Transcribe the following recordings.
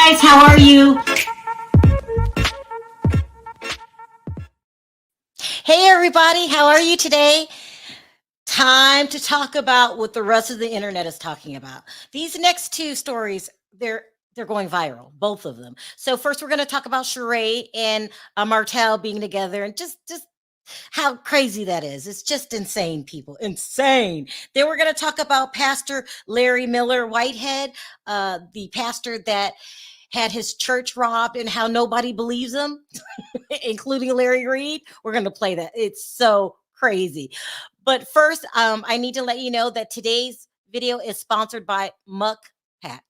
guys, how are you? Hey everybody, how are you today? Time to talk about what the rest of the internet is talking about. These next two stories, they're going viral, both of them. So first we're going to talk about Sheree and Martell being together and just how crazy that is. It's just insane, people. Insane. Then we're going to talk about Pastor Larry Miller Whitehead, the pastor that had his church robbed and how nobody believes him, including Larry Reid. We're going to play that. It's so crazy. But first, I need to let you know that today's video is sponsored by Muck Pack.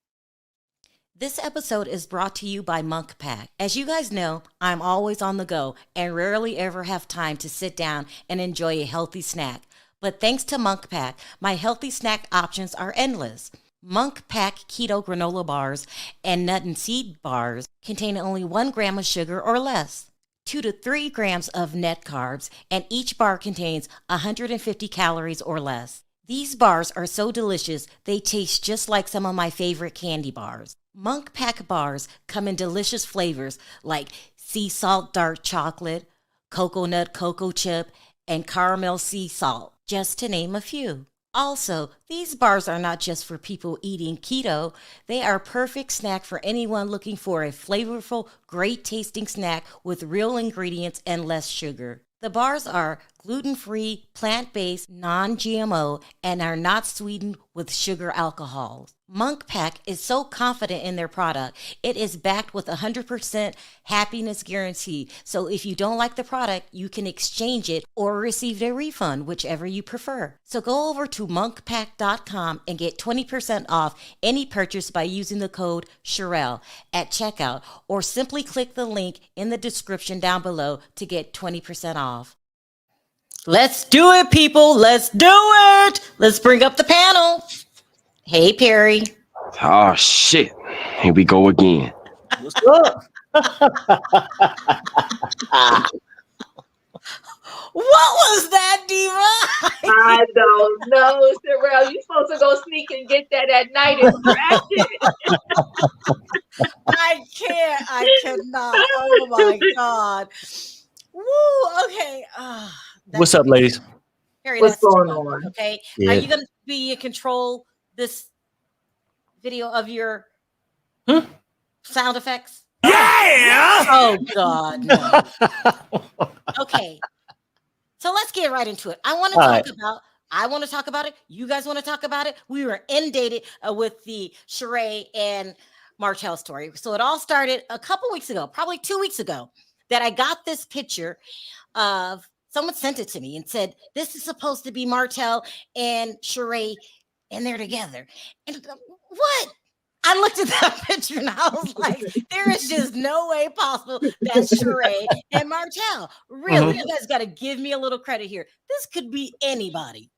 This episode is brought to you by Monk Pack. As you guys know, I'm always on the go and rarely ever have time to sit down and enjoy a healthy snack. But thanks to Monk Pack, my healthy snack options are endless. Monk Pack Keto Granola Bars and Nut and Seed Bars contain only 1 gram of sugar or less, 2 to 3 grams of net carbs, and each bar contains 150 calories or less. These bars are so delicious, they taste just like some of my favorite candy bars. Monk Pack bars come in delicious flavors like sea salt dark chocolate, coconut cocoa chip, and caramel sea salt, just to name a few. Also, these bars are not just for people eating keto. They are a perfect snack for anyone looking for a flavorful, great-tasting snack with real ingredients and less sugar. The bars are gluten-free, plant-based, non-GMO, and are not sweetened with sugar alcohols. Monk Pack is so confident in their product. It is backed with 100% happiness guarantee. So if you don't like the product, you can exchange it or receive a refund, whichever you prefer. So go over to monkpack.com and get 20% off any purchase by using the code Sharrell at checkout, or simply click the link in the description down below to get 20% off. Let's do it, people. Let's do it. Let's bring up the panel. Hey, Perry. Oh, shit. Here we go again. What's up? What was that, Diva? I don't know, Sharrell. You're supposed to go sneak and get that at night and crash it. I can't. I cannot. Oh, my God. Woo. Okay. What's up, ladies? Perry, What's that's going too much, on? okay. Yeah. Are you going to be in control this video of your sound effects? Yeah. Oh, God. No. Okay. So let's get right into it. I want to talk about it. You guys want to talk about it? We were inundated with the Sheree and Martell story. So it all started a couple weeks ago, probably 2 weeks ago, that I got this picture of someone sent it to me and said, this is supposed to be Martell and Sheree, and they're together. And what? I looked at that picture and I was like, there is just no way possible that's Sheree and Martell. Really, you guys got to give me a little credit here. This could be anybody.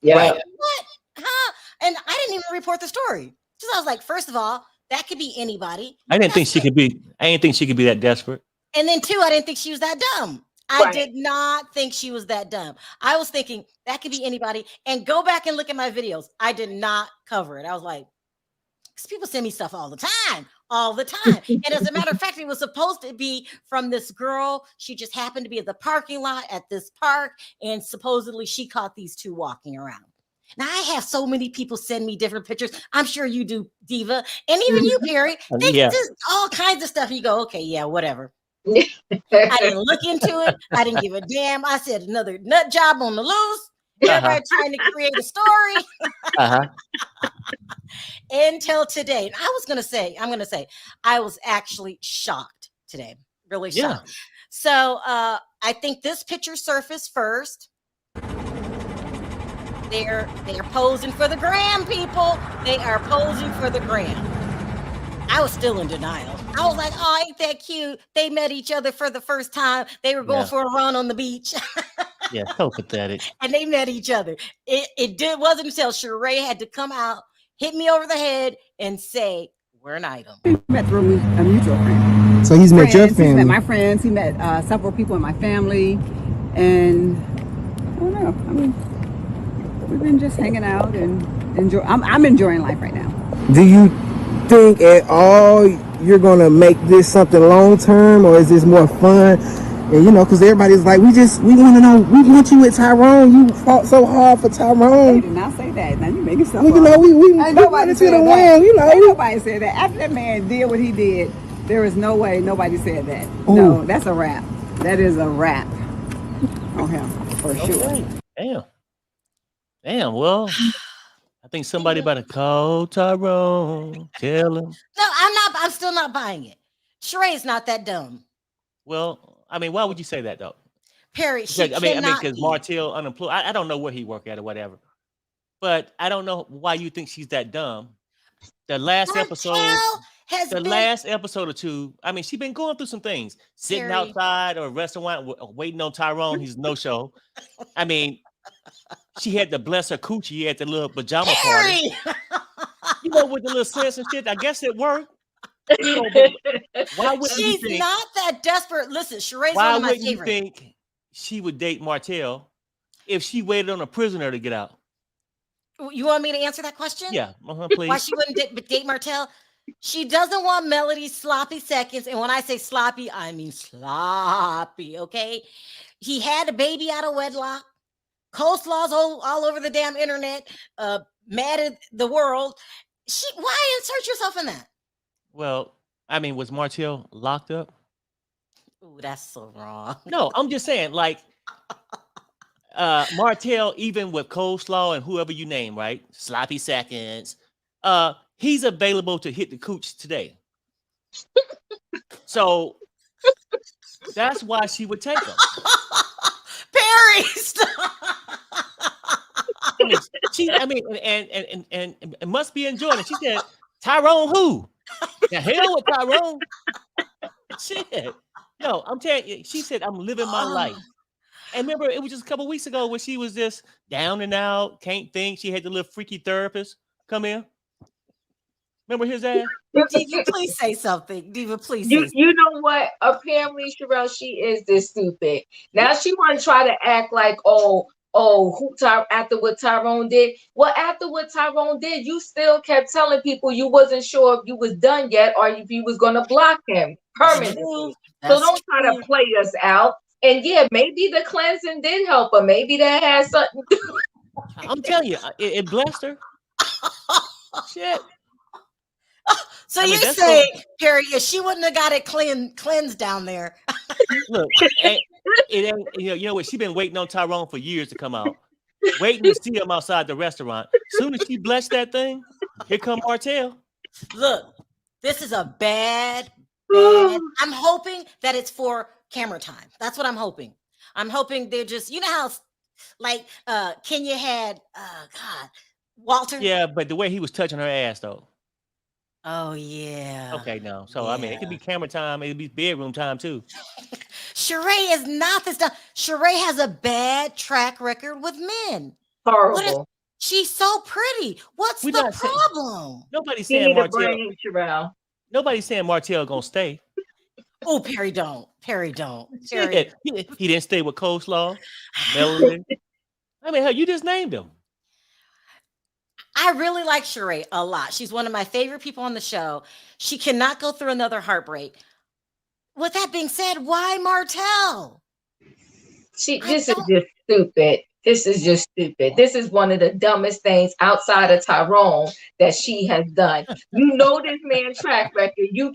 Yeah. Right. What? Huh? And I didn't even report the story. So I was like, first of all, that could be anybody. I didn't think she could be that desperate. And then two, I didn't think she was that dumb. I did not think she was that dumb. I was thinking that could be anybody. And go back and look at my videos. I did not cover it. I was like, because people send me stuff all the time. And as a matter of fact, it was supposed to be from this girl. She just happened to be at the parking lot at this park. And supposedly she caught these two walking around. Now, I have so many people send me different pictures. I'm sure you do, Diva. And even you, Perry. They just all kinds of stuff. You go, okay, yeah, whatever. I didn't look into it. I didn't give a damn. I said another nut job on the loose. Everybody trying to create a story. Until today. And I'm going to say, I was actually shocked today. Really shocked. Yeah. So I think this picture surfaced first. They're posing for the gram, people. They are posing for the gram. I was still in denial. I was like, oh, ain't that cute? They met each other for the first time. They were going for a run on the beach. Yeah, so pathetic. And they met each other. It wasn't until Sheree had to come out, hit me over the head, and say, we're an item. We met through a mutual friend. So he's met your family. He met my friends. He met several people in my family. And I don't know. I mean, we've been just hanging out and I'm enjoying life right now. Do you think at all you're gonna make this something long term, or is this more fun? And because everybody's like, we want to know, we want you with Tyrone. You fought so hard for They Tyrone. did not say that. Now you making stuff Well, up. we Ain't nobody wanted you said to that. win. Ain't nobody said that. After that man did what he did, there is no way nobody said that. No, that's a wrap. That is a wrap on him for sure. Okay. Damn. Well, I think somebody better call Tyrone. Tell him. No, I'm still not buying it. Sheree's not that dumb. Well, I mean, why would you say that though? Perry, she Because, cannot because be. Martell unemployed. I don't know where he work at or whatever, but I don't know why you think she's that dumb. The last episode or two. I mean, she's been going through some things, sitting Perry. outside or a restaurant waiting on Tyrone. He's no show. I mean, she had to bless her coochie at the little pajama party. With the little sense and shit. I guess it worked. Why would She's not that desperate? Listen, Sheree's why one of my wouldn't favorites. you think she would date Martell if she waited on a prisoner to get out? You want me to answer that question? Yeah, please. Why she wouldn't date Martell? She doesn't want Melody's sloppy seconds. And when I say sloppy, I mean sloppy, okay? He had a baby out of wedlock. Coleslaw's all over the damn internet, mad at the world. Why insert yourself in that? Well, I mean, was Martell locked up? Ooh, that's so wrong. No, I'm just saying, like, Martell, even with Coleslaw and whoever you name, right? Sloppy seconds. He's available to hit the cooch today. So that's why she would take him. Perry, stop. And must be enjoying it. She said, Tyrone who? The hell with Tyrone. Shit. No, I'm telling you, she said, I'm living my life. And remember, it was just a couple weeks ago when she was just down and out, can't think. She had the little freaky therapist come in. Remember his ass? Diva, please say something. Diva, please say something. You know what? Apparently, Sharrell, she is this stupid. Now she want to try to act like, after what Tyrone did. Well, after what Tyrone did, you still kept telling people you wasn't sure if you was done yet or if you was going to block him permanently. So don't try to play us out. And yeah, maybe the cleansing did help her. Maybe that has something to do. I'm telling you, it blessed her. Shit. So you say, Perry, if she wouldn't have got it cleansed down there. Look, it ain't, you know what? She's been waiting on Tyrone for years to come out, waiting to see him outside the restaurant. Soon as she blessed that thing, here come Martell. Look, this is a bad. I'm hoping that it's for camera time. That's what I'm hoping. I'm hoping they're just, how, like, Kenya had, Walter. Yeah, but the way he was touching her ass, though. Oh, yeah. Okay, no. So, I mean, it could be camera time. It could be bedroom time, too. Sheree is not this dumb. Sheree has a bad track record with men. Horrible. She's so pretty. What's the problem? Nobody's saying Martell. Nobody's saying Martell gonna stay. Oh, Perry don't. Perry don't. Perry. He didn't stay with Coleslaw, Melody. I mean, hell, you just named him. I really like Sheree a lot. She's one of my favorite people on the show. She cannot go through another heartbreak. With that being said, why Martell? This is just stupid. This is just stupid. This is one of the dumbest things outside of Tyrone that she has done. You know this man's track record. You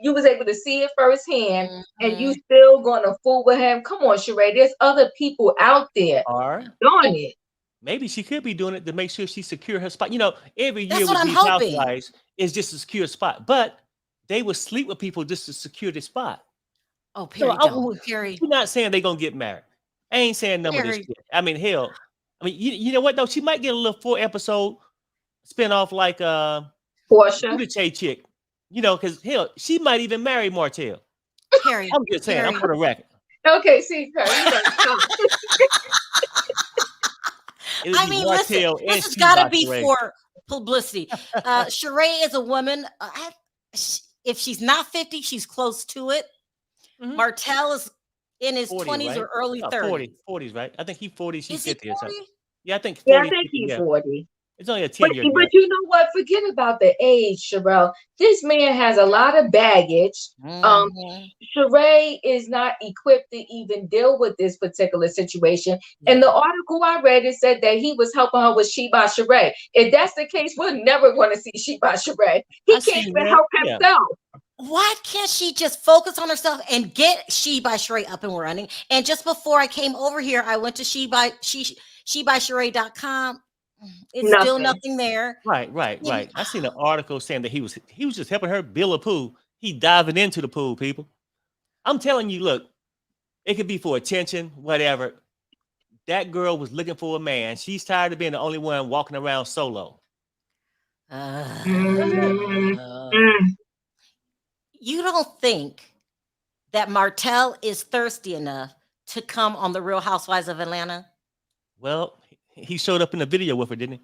was able to see it firsthand, and you still gonna fool with him. Come on, Sheree. There's other people out there doing it. Maybe she could be doing it to make sure she secure her spot. Every year That's with what these I'm hoping. housewives is just a secure spot, but they would sleep with people just to secure the spot. Oh, Perry, Perry. You're not saying they're gonna get married. I ain't saying none of this shit. I mean, hell. I mean, you know what though? She might get a little 4-episode spinoff like Portia, the Che chick. Because hell, she might even marry Martell. Perry, I'm just saying. I'm for the record. Okay, see, Perry. I mean, listen, this has got to be for publicity. Sheree is a woman. If she's not 50, she's close to it. Mm-hmm. Martell is in his 40, 20s right? or early 30s. 40s, right? I think he's 40, she's 50 or something. Yeah, I think 40. he's 40. It's only a But 10-year deal. you know what? Forget about the age, Sharrell. This man has a lot of baggage. Mhm. Sheree is not equipped to even deal with this particular situation. And the article I read, it said that he was helping her with Sheba Sheree. If that's the case, we're never going to see Sheba Sheree. He I can't seen even that. help Yeah. himself. Why can't she just focus on herself and get She by Sheree up and running? And just before I came over here, I went to SheBySheree.com. It's still nothing there. Right. I seen an article saying that he was just helping her build a pool. He diving into the pool, people. I'm telling you, look, it could be for attention, whatever. That girl was looking for a man. She's tired of being the only one walking around solo. You don't think that Martell is thirsty enough to come on The Real Housewives of Atlanta? Well, he showed up in the video with her, didn't he?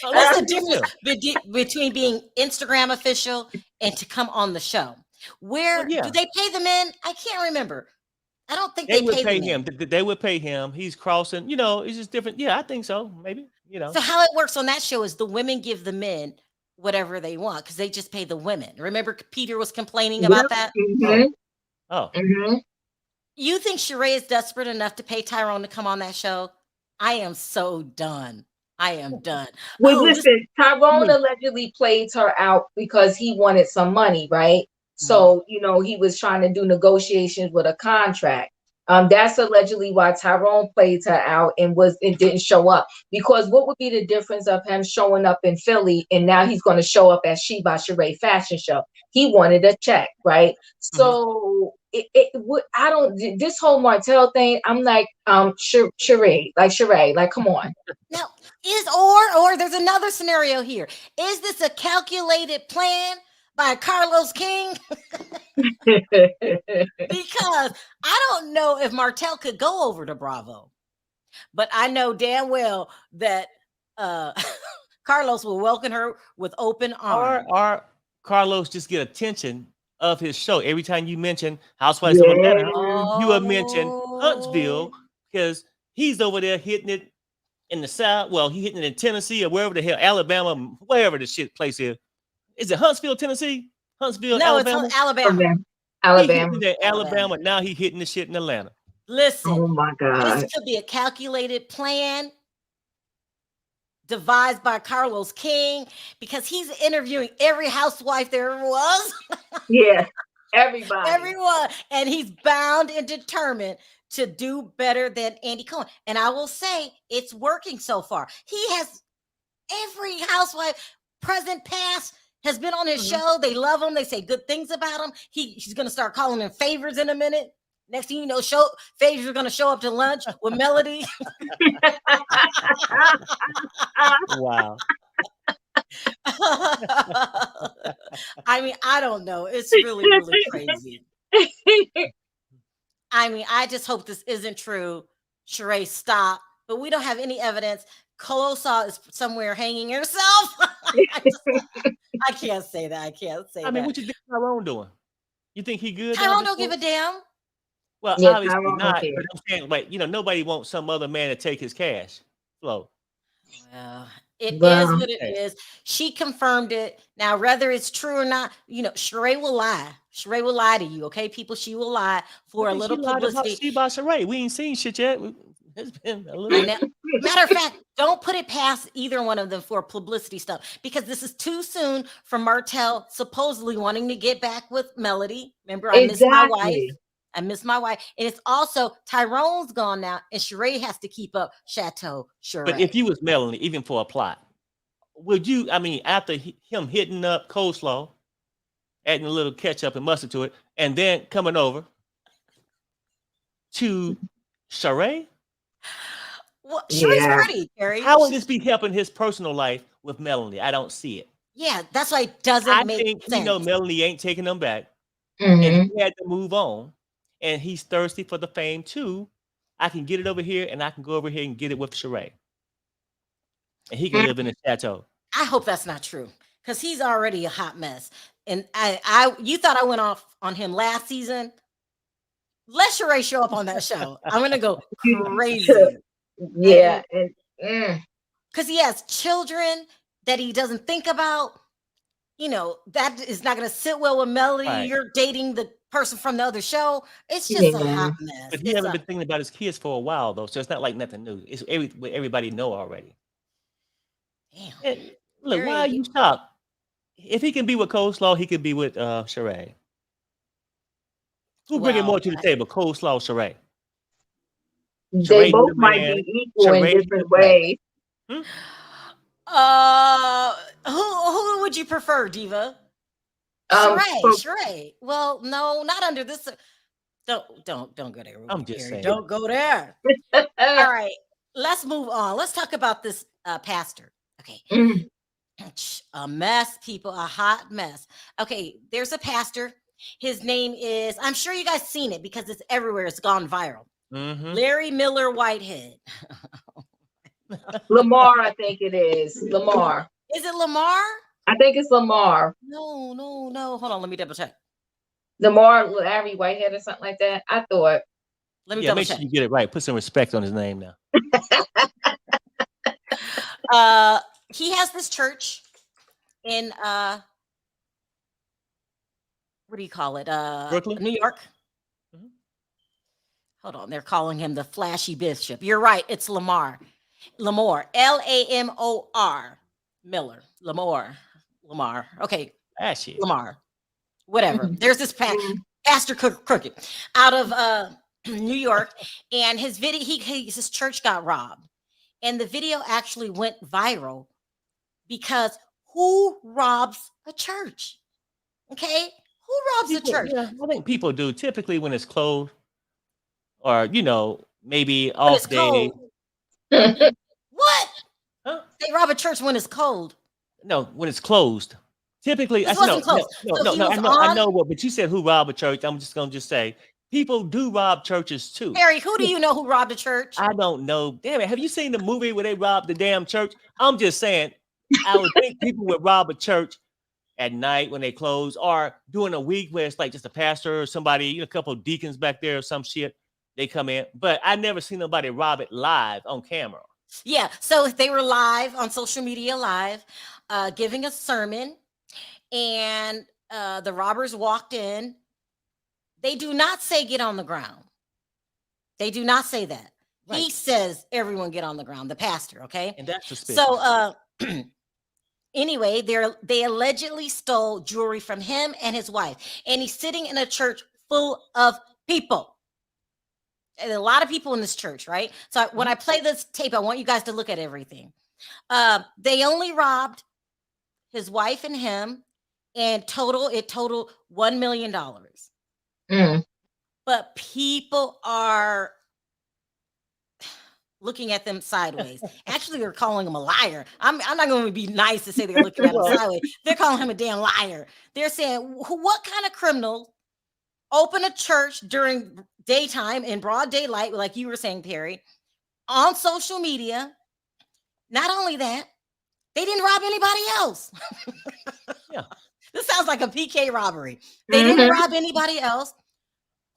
What's the difference between being Instagram official and to come on the show? Where do they pay the men? I can't remember. I don't think they would pay pay the him. men. They would pay him. He's crossing. It's just different. Yeah, I think so. Maybe. So how it works on that show is the women give the men whatever they want because they just pay the women. Remember, Peter was complaining about that. You think Sheree is desperate enough to pay Tyrone to come on that show? I am so done. I am done. Well, listen, Tyrone allegedly played her out because he wanted some money, right? So, he was trying to do negotiations with a contract. That's allegedly why Tyrone played her out and didn't show up. Because what would be the difference of him showing up in Philly and now he's going to show up at She by Sheree fashion show? He wanted a check, right? So this whole Martell thing, I'm like, Sheree, come on. Now, or there's another scenario here. Is this a calculated plan by Carlos King? Because I don't know if Martell could go over to Bravo, but I know damn well that Carlos will welcome her with open arms. Or Carlos just get attention of his show. Every time you mention Housewives of Atlanta, you will mention Huntsville because he's over there hitting it in the South. Well, he hitting it in Tennessee or wherever the hell, Alabama, wherever the shit place is. Is it Huntsville, Tennessee? Huntsville, no, Alabama? It's Alabama. Alabama. Alabama. Now he hitting the shit in Atlanta. Listen. Oh my God. This could be a calculated plan devised by Carlos King because he's interviewing every housewife there ever was. Yeah, everybody. Everyone. And he's bound and determined to do better than Andy Cohen. And I will say it's working so far. He has every housewife, present, past, has been on his show. They love him. They say good things about him. He's going to start calling him favors in a minute. Next thing you know, favors are going to show up to lunch with Melody. Wow. I mean, I don't know. It's really, really crazy. I mean, I just hope this isn't true. Sheree, stop. But we don't have any evidence. Colosa is somewhere hanging herself. I can't say that. I can't say that. I mean, what you think Tyrone doing? You think he good? Tyrone don't give a damn. Well, obviously not. But I'm saying, like, nobody wants some other man to take his cash flow. Well, it is what it is. She confirmed it. Now, whether it's true or not, Sheree will lie. Sheree will lie to you, okay, people? She will lie for a little publicity. She about Sheree. We ain't seen shit yet. It's been a little. Matter of fact, don't put it past either one of them for publicity stuff because this is too soon for Martell supposedly wanting to get back with Melody. Remember, I miss my wife. I miss my wife. And it's also Tyrone's gone now, and Sheree has to keep up Chateau Sheree. But if you was Melanie, even for a plot, would you, after him hitting up coleslaw, adding a little ketchup and mustard to it, and then coming over to Sheree? Well, Sheree's pretty, Carrie. How would this be helping his personal life with Melanie? I don't see it. Yeah, that's why it doesn't make sense. Melanie ain't taking them back. And he had to move on. And he's thirsty for the fame too. I can get it over here, and I can go over here and get it with Sheree. And he can live in a chateau. I hope that's not true, because he's already a hot mess. And you thought I went off on him last season. Let Sheree show up on that show. I'm gonna go crazy. Yeah, and Because he has children that he doesn't think about. That is not going to sit well with Melody. Right. You're dating the person from the other show. It's just a hot mess. But he hasn't been thinking about his kids for a while, though, so it's not like nothing new. It's what everybody know already. Damn. And look, why are you shocked? If he can be with Coleslaw, he could be with Sheree. Who bringing more to the table, Coleslaw or Sheree? They both might be equal in different ways. Who would you prefer, Diva? Sheree. Well, no, not under this. Don't go there. I'm just saying. Don't go there. All right, let's move on. Let's talk about this pastor. Okay. A mess, people, a hot mess. Okay, there's a pastor. His name is, I'm sure you guys seen it because it's everywhere. It's gone viral. Larry Miller Whitehead. Lamar, I think it is. Lamar. Is it Lamar? I think it's Lamar. No. Hold on, let me double check. Lamar Larry Whitehead or something like that. I thought. Let me double make check. Sure you get it right. Put some respect on his name now. He has this church in what do you call it? Brooklyn, New York. Hold on, they're calling him the flashy bishop. You're right, it's Lamor, Lamor, Miller, Lamar. Okay, Lamar, whatever. There's this pastor crooked out of New York, and his video, his church got robbed, and the video actually went viral because who robs a church? Okay, who robs a church? Yeah, I think people do typically when it's closed. Or, maybe off day. What? Huh? They rob a church when it's cold. No, when it's closed. Typically, I know. I know what, but you said who robbed a church. I'm just gonna say people do rob churches too. Harry, who do you know who robbed a church? I don't know. Damn it, have you seen the movie where they robbed the damn church? I'm just saying, I would think people would rob a church at night when they close, or during a week where it's like just a pastor or somebody, a couple of deacons back there or some shit. They come in, but I never seen nobody rob it live on camera. Yeah, so they were live on social media, giving a sermon, and the robbers walked in. They do not say get on the ground. They do not say that. Right. He says everyone get on the ground, the pastor, okay? And that's suspicious. So anyway, they allegedly stole jewelry from him and his wife, and he's sitting in a church full of people. A lot of people in this church, right? So when I play this tape, I want you guys to look at everything. They only robbed his wife and him, and it totaled $1 million. But people are looking at them sideways. Actually, they're calling him a liar. I'm not going to be nice to say they're looking at him sideways. They're calling him a damn liar. They're saying, what kind of criminal open a church during daytime in broad daylight, like you were saying, Perry, on social media? Not only that, they didn't rob anybody else. Yeah. This sounds like a PK robbery. They didn't rob anybody else.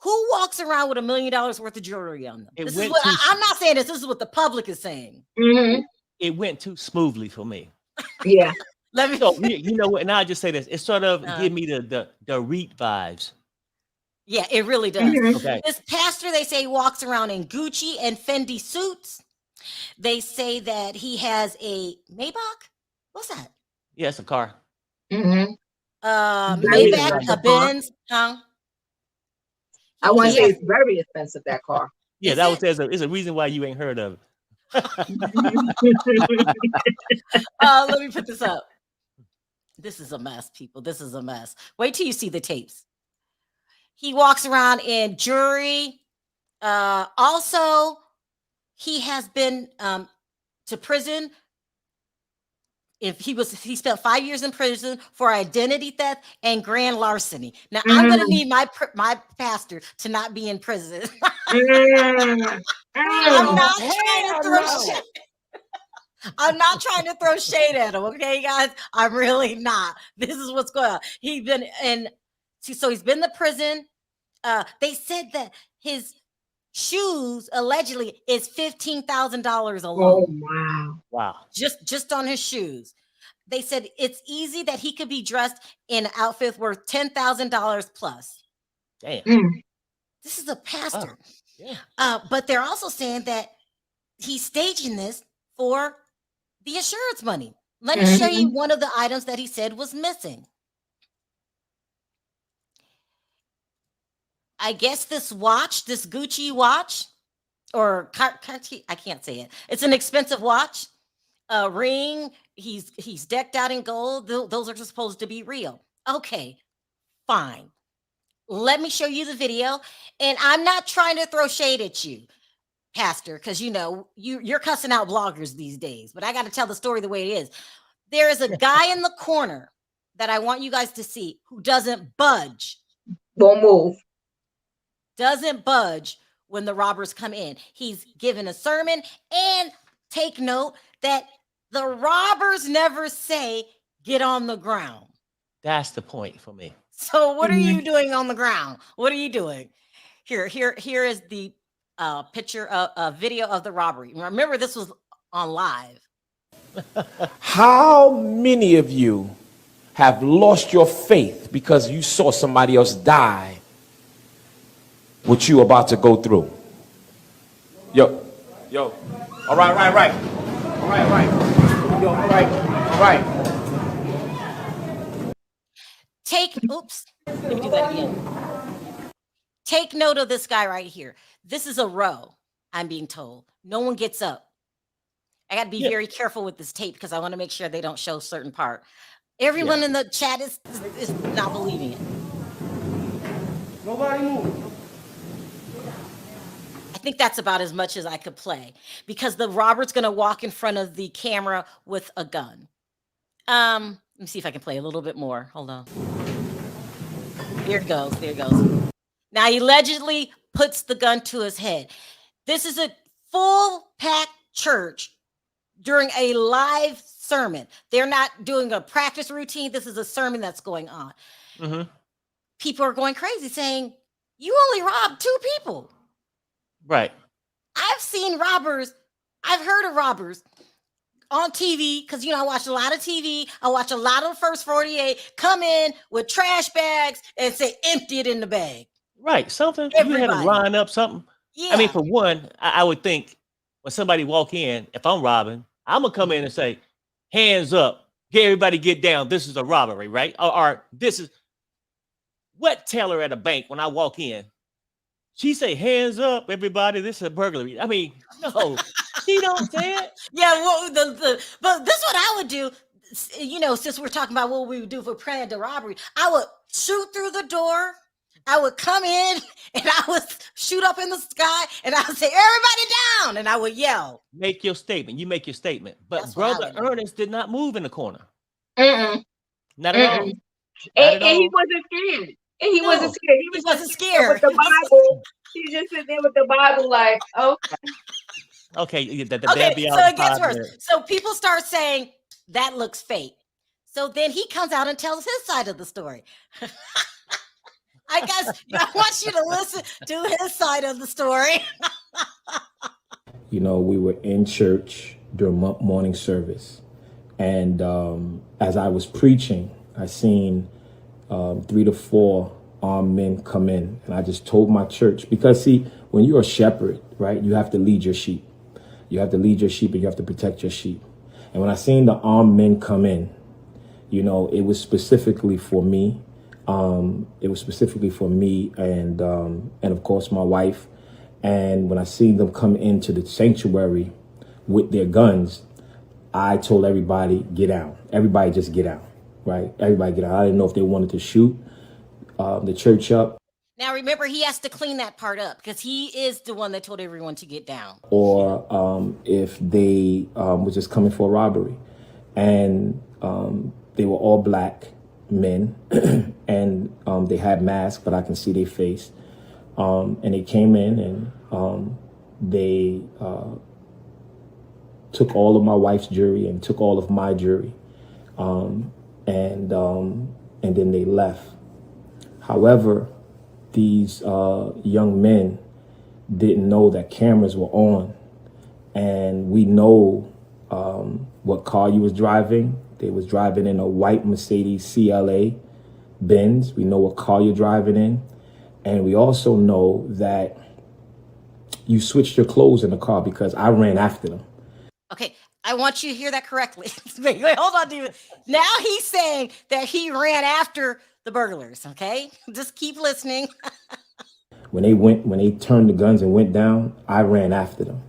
Who walks around with $1 million worth of jewelry on them? This is what I'm not saying this. This is what the public is saying. It went too smoothly for me. Yeah. Let me. So, you know what? And I just say this. It sort of give me the REIT vibes. Yeah, it really does. Okay. This pastor, they say, walks around in Gucci and Fendi suits. They say that he has a Maybach. What's that? Yeah, it's a car. Maybach, a Benz. Huh? I want to say it's very expensive, that car. Yeah, there's a reason why you ain't heard of it. Let me put this up. This is a mess, people. This is a mess. Wait till you see the tapes. He walks around in jewelry. Also, he has been to prison. He spent 5 years in prison for identity theft and grand larceny. Now I'm going to need my pastor to not be in prison. I'm not trying to throw shade. I'm not trying to throw shade at him, okay, guys? I'm really not. This is what's going on. He's been in. So he's been to prison. They said that his shoes allegedly is $15,000 Oh alone. wow. Wow. Just on his shoes. They said it's easy that he could be dressed in an outfit worth $10,000 plus. Damn. This is a pastor. Yeah. But they're also saying that he's staging this for the insurance money. Let me show you one of the items that he said was missing. I guess this watch, this Gucci watch, or I can't say it. It's an expensive watch, a ring. He's decked out in gold. Those are supposed to be real. Okay, fine. Let me show you the video. And I'm not trying to throw shade at you, Pastor, because you know you're cussing out bloggers these days. But I got to tell the story the way it is. There is a guy in the corner that I want you guys to see who doesn't budge. Won't move. Doesn't budge when the robbers come in. He's given a sermon, and take note that the robbers never say, get on the ground. That's the point for me. So what are you doing on the ground? What are you doing? Here is the picture of video of the robbery. Remember, this was on live. How many of you have lost your faith because you saw somebody else die what you about to go through? Yo. All right. Yo, all right. Oops, let me do that again. Take note of this guy right here. This is a row, I'm being told. No one gets up. I got to be very careful with this tape because I want to make sure they don't show certain part. Everyone in the chat is not believing it. Nobody move. I think that's about as much as I could play because the robber's going to walk in front of the camera with a gun. Let me see if I can play a little bit more. Hold on. There it goes. Now he allegedly puts the gun to his head. This is a full packed church during a live sermon. They're not doing a practice routine. This is a sermon that's going on. People are going crazy saying, you only robbed 2 people. Right. I've seen robbers. I've heard of robbers on TV because, I watch a lot of TV. I watch a lot of the First 48 come in with trash bags and say, empty it in the bag. Right. Something. Everybody. You had to line up something. Yeah. I mean, for one, I would think when somebody walk in, if I'm robbing, I'm going to come in and say, hands up. Everybody get down. This is a robbery, right? Or this is what teller at a bank when I walk in. She say, hands up, everybody. This is a burglary. I mean, no, she don't say it. Yeah, well, but this is what I would do. Since we're talking about what we would do for planned the robbery, I would shoot through the door. I would come in and I would shoot up in the sky and I would say, everybody down. And I would yell. Make your statement. You make your statement. But That's what I Brother would do. Ernest did not move in the corner. Mm-mm. Not at all. And he wasn't scared. And he wasn't scared. He was wasn't just sitting there scared. with the Bible. He just sitting there with the Bible, like, oh. Okay, the Okay, be so out it gets 5 worse. minutes. So people start saying that looks fake. So then he comes out and tells his side of the story. I guess I want you to listen to his side of the story. We were in church during morning service. And as I was preaching, I seen 3 to 4 armed men come in. And I just told my church, because see, when you're a shepherd, right, you have to lead your sheep. You have to lead your sheep and you have to protect your sheep. And when I seen the armed men come in, it was specifically for me. It was specifically for me and of course my wife. And when I seen them come into the sanctuary with their guns, I told everybody, get out. Everybody just get out, right? Everybody get out. I didn't know if they wanted to shoot the church up. Now, remember, he has to clean that part up because he is the one that told everyone to get down. Or if they were just coming for a robbery. And they were all black men and they had masks, but I can see their face. And they came in and they took all of my wife's jewelry and took all of my jewelry. And then they left. However, these young men didn't know that cameras were on, and we know what car you was driving. They was driving in a white Mercedes CLA Benz. We know what car you're driving in, and we also know that you switched your clothes in the car because I ran after them. Okay, I want you to hear that correctly. wait, hold on, David. Now he's saying that he ran after the burglars. Okay, just keep listening. When they turned the guns and went down, I ran after them.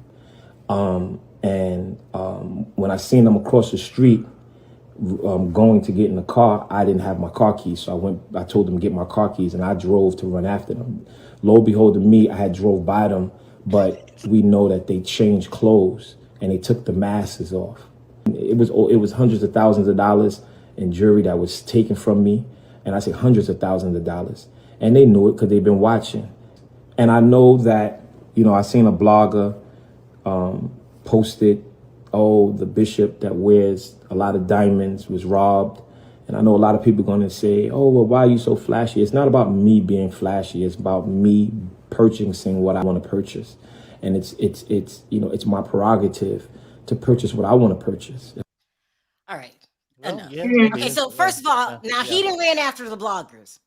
When I seen them across the street going to get in the car, I didn't have my car keys. So I told them to get my car keys, and I drove to run after them. Lo and behold, to me, I had drove by them, but we know that they changed clothes and they took the masks off. It was hundreds of thousands of dollars in jewelry that was taken from me. And I say hundreds of thousands of dollars. And they knew it because they've been watching. And I know that, I seen a blogger posted, the bishop that wears a lot of diamonds was robbed. And I know a lot of people are going to say, well, why are you so flashy? It's not about me being flashy. It's about me purchasing what I want to purchase. And it's my prerogative to purchase what I want to purchase. All right. Well, Enough. yeah, Okay, so first of all, he didn't ran after the bloggers.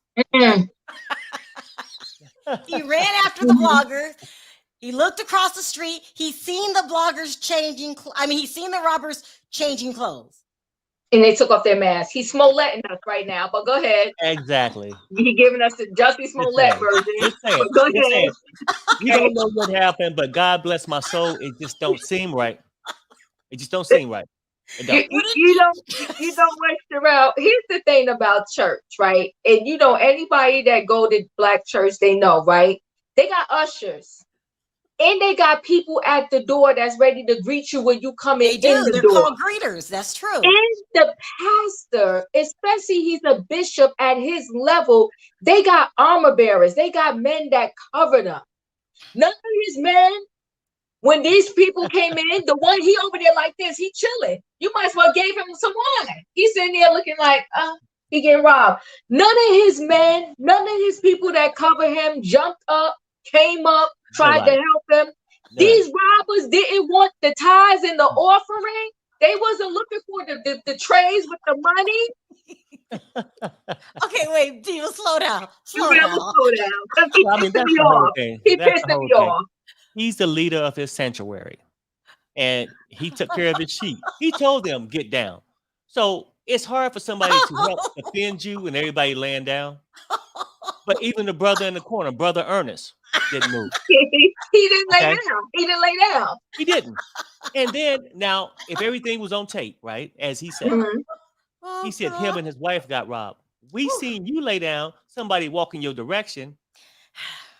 He ran after the bloggers. He looked across the street. He seen the bloggers changing. He seen the robbers changing clothes. And they took off their masks. He's Smolletting us right now, but go ahead. Exactly. He giving us the Jussie Smollett version. But go ahead. We don't know what happened, but God bless my soul. It just don't seem right. It just don't seem right. You know what, Sharrell? Here's the thing about church, right? And anybody that go to black church, they know, right? They got ushers. And they got people at the door that's ready to greet you when you come in. They're called greeters. That's true. And the pastor, especially he's a bishop at his level, they got armor bearers. They got men that cover them. None of his men, when these people came in, the one he over there like this, he chilling. You might as well gave him some wine. He's sitting there looking like, he getting robbed. None of his men, none of his people that cover him jumped up, came up, tried to help him. These robbers didn't want the tithes and the offering. They wasn't looking for the trays with the money. Okay, wait, Diva, slow down. Slow down. Because he pissed me off. He pissed me off. He's the leader of his sanctuary. And he took care of his sheep. He told them, get down. So it's hard for somebody to help defend you and everybody laying down. But even the brother in the corner, Brother Ernest, didn't move. He didn't lay down. He didn't lay down. He didn't. And then now, if everything was on tape, right, as he said, he said him and his wife got robbed. We seen you lay down, somebody walk in your direction.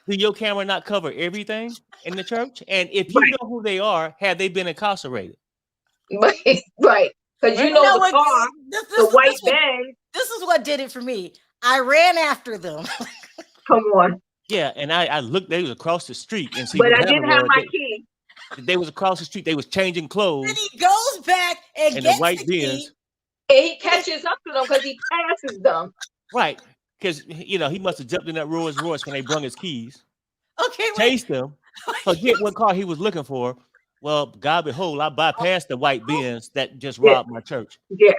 Do your camera not cover everything in the church? And if you know who they are, have they been incarcerated? Right. Because you know the car, the white van. This is what did it for me. I ran after them. Come on. Yeah, and I looked, they was across the street. And see, but I didn't have my key. They was across the street. They was changing clothes. Then he goes back and gets the white key. Benz. And he catches up to them because he passes them. Right. Because, he must have jumped in that Rolls Royce when they brung his keys. Okay, chased them. Forget what car he was looking for. Well, God behold, I bypassed the white Benz that just robbed my church. Yeah.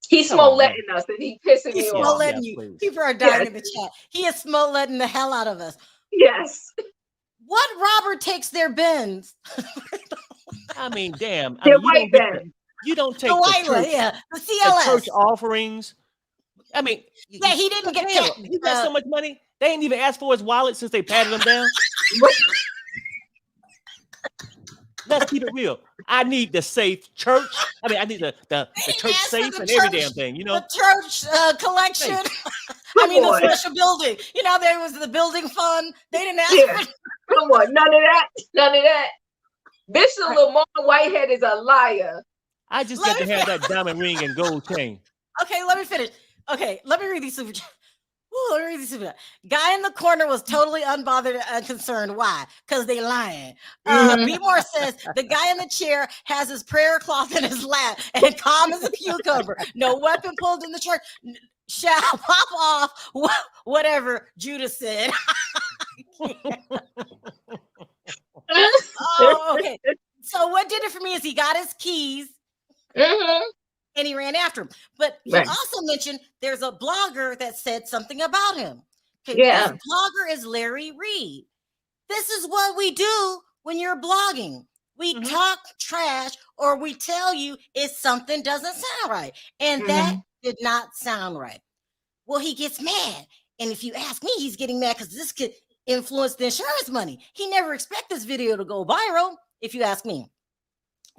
He's Smolletting us and he pissing me off. Smolletting you. People are dying in the chat. He is Smolletting the hell out of us. Yes. What robber takes their Benz? I mean, damn. They're white Benz. You don't take the white one, the CLS. church offerings. I mean, yeah, he didn't get that. He got so much money. They ain't even asked for his wallet since they patted him down. Let's keep it real. I need the safe church. I mean, I need the church safe and every damn thing, The church collection. I mean, the special building. There was the building fund. They didn't ask for it. Come on, none of that. Bishop Lamor Whitehead is a liar. I just got to have that diamond ring and gold chain. Okay, let me finish. Okay, let me read these super chats. Guy in the corner was totally unbothered and unconcerned. Why? Because they lying. B Moore says the guy in the chair has his prayer cloth in his lap and calm as a cucumber. No weapon pulled in the church. Shall pop off. Whatever Judas said. Oh, okay. So what did it for me is he got his keys Mm-hmm. and he ran after him. But he Right. also mentioned there's a blogger that said something about him. Okay, Yeah. this blogger is Larry Reid. This is what we do when you're blogging. We talk trash or we tell you if something doesn't sound right. And that did not sound right. Well, he gets mad. And if you ask me, he's getting mad because this could influence the insurance money. He never expected this video to go viral, if you ask me.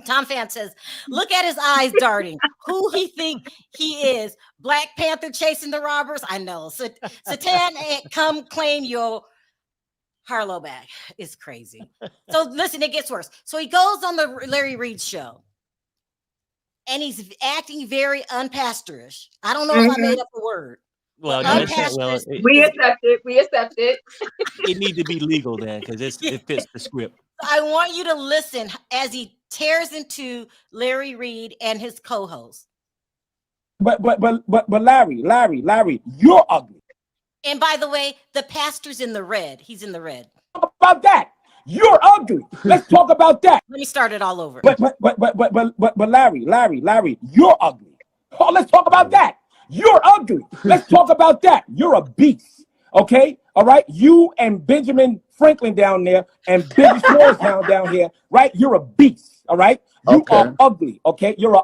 Tom Fan says, look at his eyes darting. Who he think he is? Black Panther chasing the robbers? I know. Satan, come claim your Harlow bag. It's crazy. So listen, it gets worse. So he goes on the Larry Reid show. And he's acting very unpastorish. I don't know if I made up a word. Well, But no, unpastorish We accept it. We accept it. it need to be legal then, because it fits the script. I want you to listen as he tears into Larry Reid and his co-host. But Larry, you're ugly. And by the way, the pastor's in the red. He's in the red. Talk about that. You're ugly. Let's talk about that. Let me start it all over. But Larry, you're ugly. Oh, let's talk about that. You're ugly. Let's talk about that. You're a beast. Okay? All right. You and Benjamin Franklin down there and Billy Smalls down here, right? You're a beast. All right. You are ugly. Okay. You're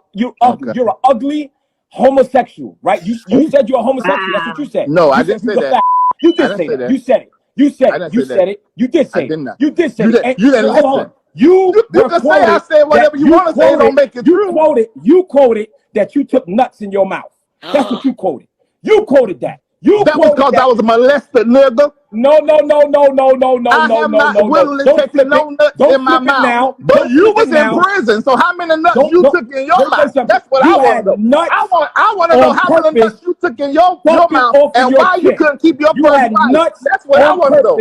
ugly. Okay. You're an ugly homosexual, right? You said you're a homosexual. That's what you said. No, I You didn't said say you're that. fat. You I did didn't say say that. that. You said it. You said I it. didn't You say said that. it. You did say I it. did not. You did say You it. didn't- And- you didn't hold on. listen. You can say quoted I said whatever that you want to say, quoted- don't make it you true. You quoted that you took nuts in your mouth. That's what you quoted. You quoted that. That was because I was molested, nigga. No. I have not willingly taken no nuts in my mouth. But you was in prison, so how many nuts you took in your mouth? That's what I want to know. I want to know how many nuts you took in your mouth and why you couldn't keep your first wife. That's what I want to know.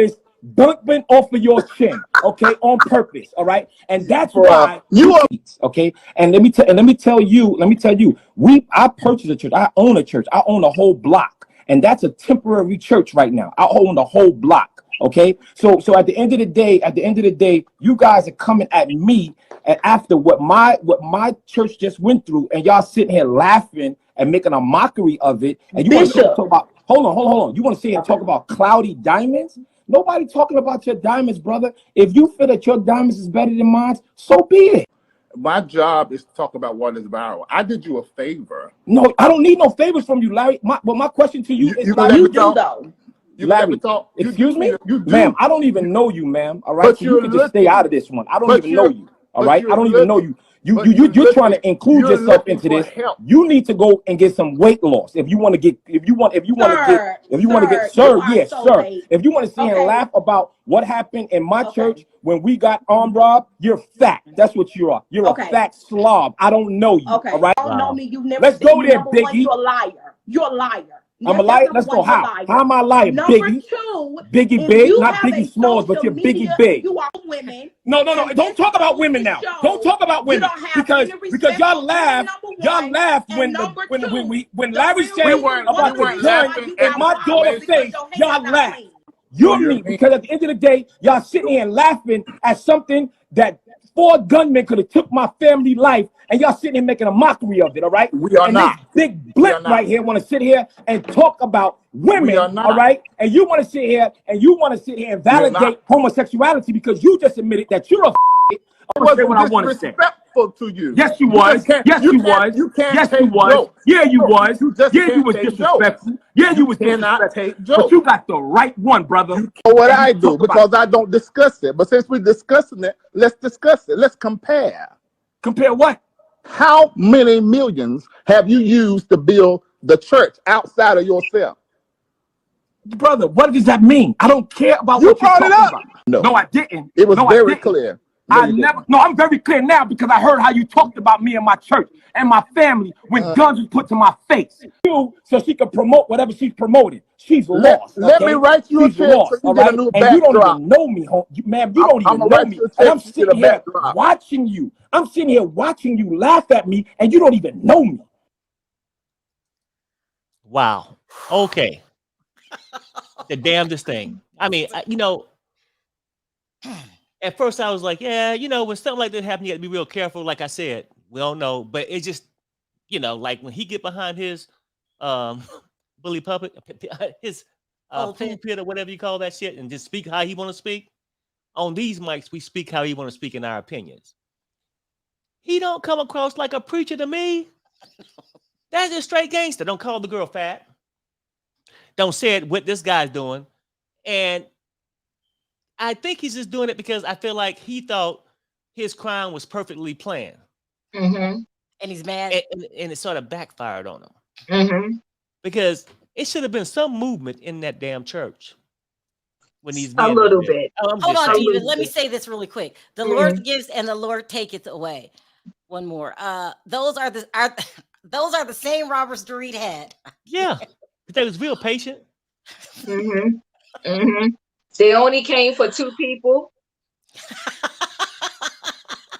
Dumping off of your chin, okay, on purpose, all right, and that's why you are okay. And let me tell you, I purchased a church. I own a church. I own a whole block, and that's a temporary church right now. I own the whole block. Okay, so at the end of the day, you guys are coming at me, and after what my church just went through, and y'all sitting here laughing and making a mockery of it, and you want to talk about hold on, you want to sit here and talk about cloudy diamonds? Nobody talking about your diamonds, brother. If you feel that your diamonds is better than mine, so be it. My job is to talk about what is viral. I did you a favor. No, I don't need no favors from you, Larry. My question to you is, Larry, you do though. Larry, excuse me, ma'am. I don't even know you, ma'am. All right, so you can just stay out of this one. I don't even know you. All right, I don't even know you. You're trying to include yourself into this. You need to go and get some weight loss if you want to get If you want to get sir, yes, sir. If you want to see and laugh about what happened in my church when we got armed robbed, you're fat. That's what you are. You're a fat slob. I don't know you. All right. You don't know me. You've never Let's seen go me. there, Number Biggie. one, you're a liar. You're a liar. I'm a liar. Let's go. How? How am I lying? Number Biggie. two, Biggie if big, you not have Biggie a Smalls, but social you're Biggie media, big. You are women. No. And Don't talk about this women now. show, Don't talk about you women don't have because any respect y'all for laugh. number Y'all one, laugh and number two, when the Larry real said reason about why the gun you in got my viral daughter's is because face. your hair Y'all not laugh. clean. You're me because at the end of the day, y'all sitting here and laughing at something that 4 gunmen could have took my family life, and y'all sitting here making a mockery of it. All right, We are not. This big blip right here want to sit here and talk about women. We are not. All right, and you want to sit here and validate homosexuality because you just admitted that you're a. I'm gonna say what I want to say. Disrespectful to you. Yes, you was. Yes, you was. You can't Yes, take you was. jokes. Yeah, you was. You just Yeah, you can't was take disrespectful. jokes. Yeah, you was cannot disrespectful. take jokes. But you got the right one, brother. You know what And I you do talk about because I don't discuss it. But since we're discussing it, let's discuss it. Let's compare. Compare what? How many millions have you used to build the church outside of yourself? Brother, what does that mean? I don't care about You what you're brought it talking up. about. No, I didn't. It was No, very clear. No, I'm very clear now because I heard how you talked about me and my church and my family when guns was put to my face. So she can promote whatever she's promoting. She's lost. Let me write you a check so you get a new And you don't backdrop. even know me, ma'am. You don't even know me. And I'm sitting here watching you. I'm sitting here watching you laugh at me, and you don't even know me. Wow. Okay. The damnedest thing. I mean, At first, I was like, yeah, when something like that happens, you got to be real careful. Like I said, we don't know, but it just, like when he get behind his um bully puppet, his pulpit or whatever you call that shit, and just speak how he want to speak. On these mics, we speak how he want to speak in our opinions. He don't come across like a preacher to me. That's just straight gangster. Don't call the girl fat. Don't say it what this guy's doing. And I think he's just doing it because I feel like he thought his crime was perfectly planned. Mm-hmm. And he's mad. And it sort of backfired on him. Mm-hmm. Because it should have been some movement in that damn church. When these a little bit. Hold on, David. Let me say this really quick. The Lord gives and the Lord taketh away. One more. Those are the same robbers Dorit had. Yeah. They was real patient. Mm-hmm. Mm-hmm. They only came for 2 people.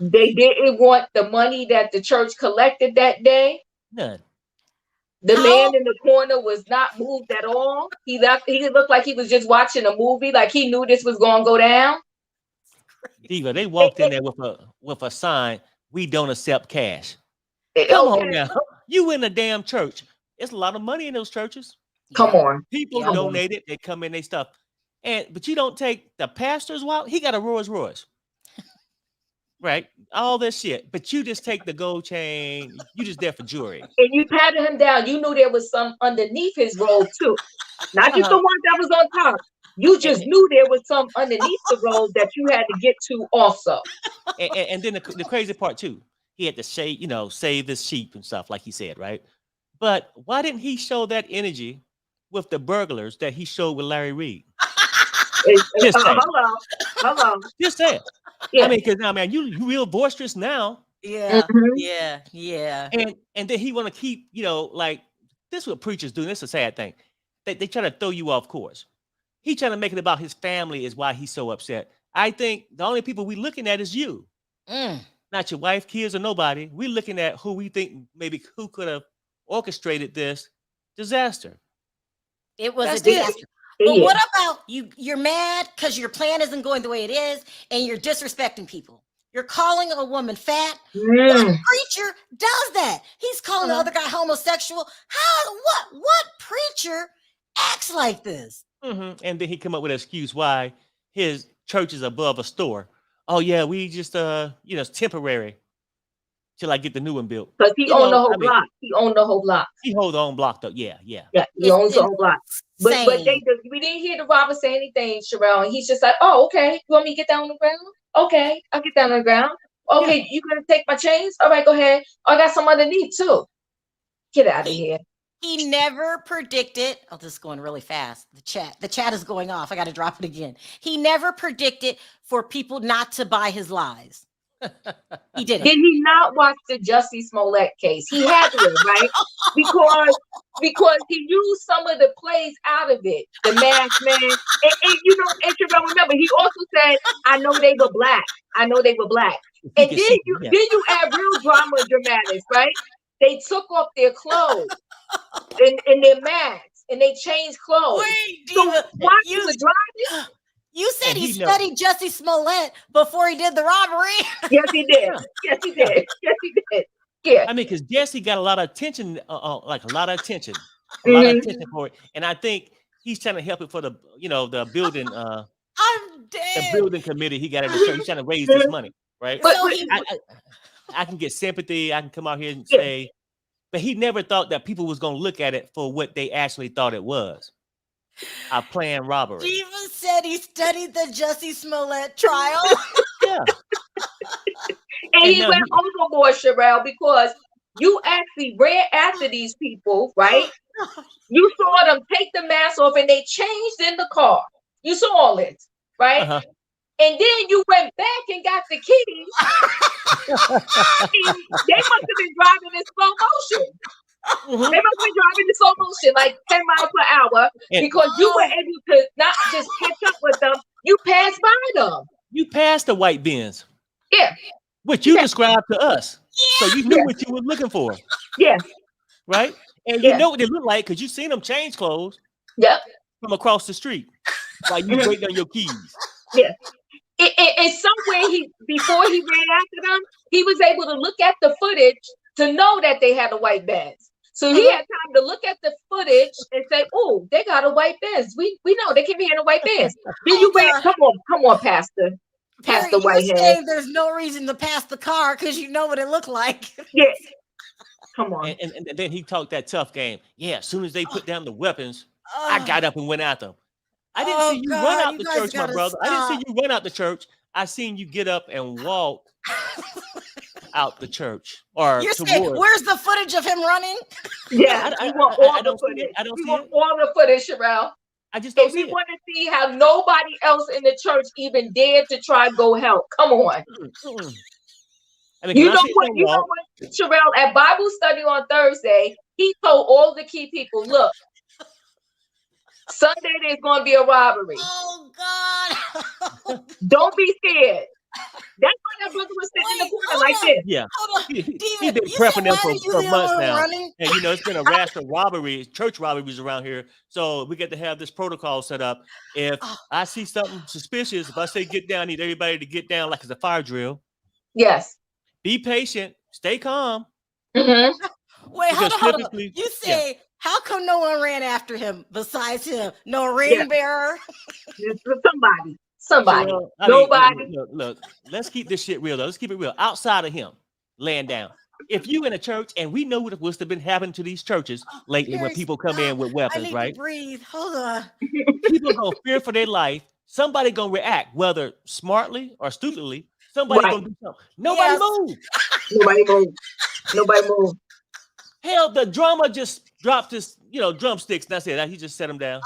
They didn't want the money that the church collected that day. None. The man in the corner was not moved at all. He looked like he was just watching a movie, like he knew this was gonna go down. Diva, they walked in there with a sign, "We don't accept cash." Come on now. You in a damn church. There's a lot of money in those churches. Come on. People donated, they come in, they stuff. But you don't take the pastor's wallet. He got a Rolls Royce. Right? All this shit. But you just take the gold chain. You just there for jewelry. And you patted him down. You knew there was some underneath his robe too. Not just the one that was on top. You just knew there was some underneath the robe that you had to get to also. And then the crazy part too, he had to save his sheep and stuff, like he said, right? But why didn't he show that energy with the burglars that he showed with Larry Reid? Hold on. Just say it. Yeah. I mean, because now, man, you real boisterous now. Yeah, yeah. And then he want to keep, like, this is what preachers do. This is a sad thing. They try to throw you off course. He trying to make it about his family is why he's so upset. I think the only people we looking at is you. Not your wife, kids, or nobody. We looking at who we think who could have orchestrated this disaster. It was a disaster. But what about you? You're mad because your plan isn't going the way it is, and you're disrespecting people. You're calling a woman fat. What preacher does that? He's calling the other guy homosexual. What preacher acts like this? And then he come up with an excuse why his church is above a store. Oh yeah, we just it's temporary till I get the new one built. Because he owned the whole block. He owned the whole block. He hold the own block though. Yeah. Yeah, he owns the whole block. But we didn't hear the robber say anything, Sharrell. And he's just like, oh, okay. You want me to get down on the ground? Okay, I'll get down on the ground. Okay, you gonna take my chains? All right, go ahead. Oh, I got some underneath too. Get out of here. He never predicted. Oh, this is going really fast. The chat is going off. I got to drop it again. He never predicted for people not to buy his lies. He didn't. Did he not watch the Jussie Smollett case? He had to, right? Because he used some of the plays out of it. The masked man, and Sherrell, remember, he also said, "I know they were black. I know they were black." And then you add real drama and dramatics, right? They took off their clothes and their masks, and they changed clothes. Wait, so why you were driving? You said he studied Jussie Smollett before he did the robbery. Yes, he did. Yes, he did. Yes, he did. Yeah. I mean, because Jesse got a lot of attention, a lot of attention for it, and I think he's trying to help it for the building. I'm dead. The building committee he got in the church. He's trying to raise this money, right? But I can get sympathy. I can come out here and say, but he never thought that people was going to look at it for what they actually thought it was. A planned robbery. Diva said he studied the Jussie Smollett trial. Yeah. And he went overboard, Sherrell, because you actually ran after these people, right? You saw them take the mask off and they changed in the car. You saw it, right? And then you went back and got the keys. They must have been driving in slow motion. They must have been driving in slow motion, like 10 miles per hour, because you were able to not just catch up with them, you passed by them. You passed the white Benz. Yeah. Which you described to us. So you knew what you were looking for. Yeah. Right? And you know what they look like because you seen them change clothes. Yep. From across the street while you waiting on your keys. Yeah. in some way, before he ran after them, he was able to look at the footage to know that they had a white Benz. So he had time to look at the footage and say, "Oh, they got a white Benz. We know they came here in a white Benz." Then you wait. Come on, Pastor You're Whitehead. saying there's no reason to pass the car because you know what it looked like. Yeah. Come on. And then he talked that tough game. Yeah, as soon as they put down the weapons, I got up and went after them. I didn't see you run out the church, my brother. I didn't see you run out the church. I seen you get up and walk out the church. Or you're saying, where's the footage of him running? Yeah, I want all the footage. I don't see all the footage, Sharrell. I just don't see we want to see how nobody else in the church even dared to try to go help. Come on. I mean, you know what, Sharrell, at Bible study on Thursday, he told all the key people, look, Sunday there's going to be a robbery. Oh, God. Don't be scared. That's why that brother was sitting in the corner like this. Yeah. He's been prepping them for months now. And, you know, it's been a rash of robberies, church robberies around here. So we get to have this protocol set up. If I see something suspicious, if I say get down, I need everybody to get down like it's a fire drill. Yes. Be patient. Stay calm. Mm-hmm. Wait, hold on. You say, how come no one ran after him besides him? No ring bearer? Somebody. Well, Nobody. Look, let's keep this shit real, though. Let's keep it real. Outside of him laying down. If you in a church, and we know what's been happening to these churches lately when people come in with weapons, I need right? to breathe. Hold on. People gonna fear for their life. Somebody gonna react, whether smartly or stupidly. Somebody gonna do something. Nobody move. Nobody move. Hell, the drummer just dropped his, drumsticks. That's it. He just set them down.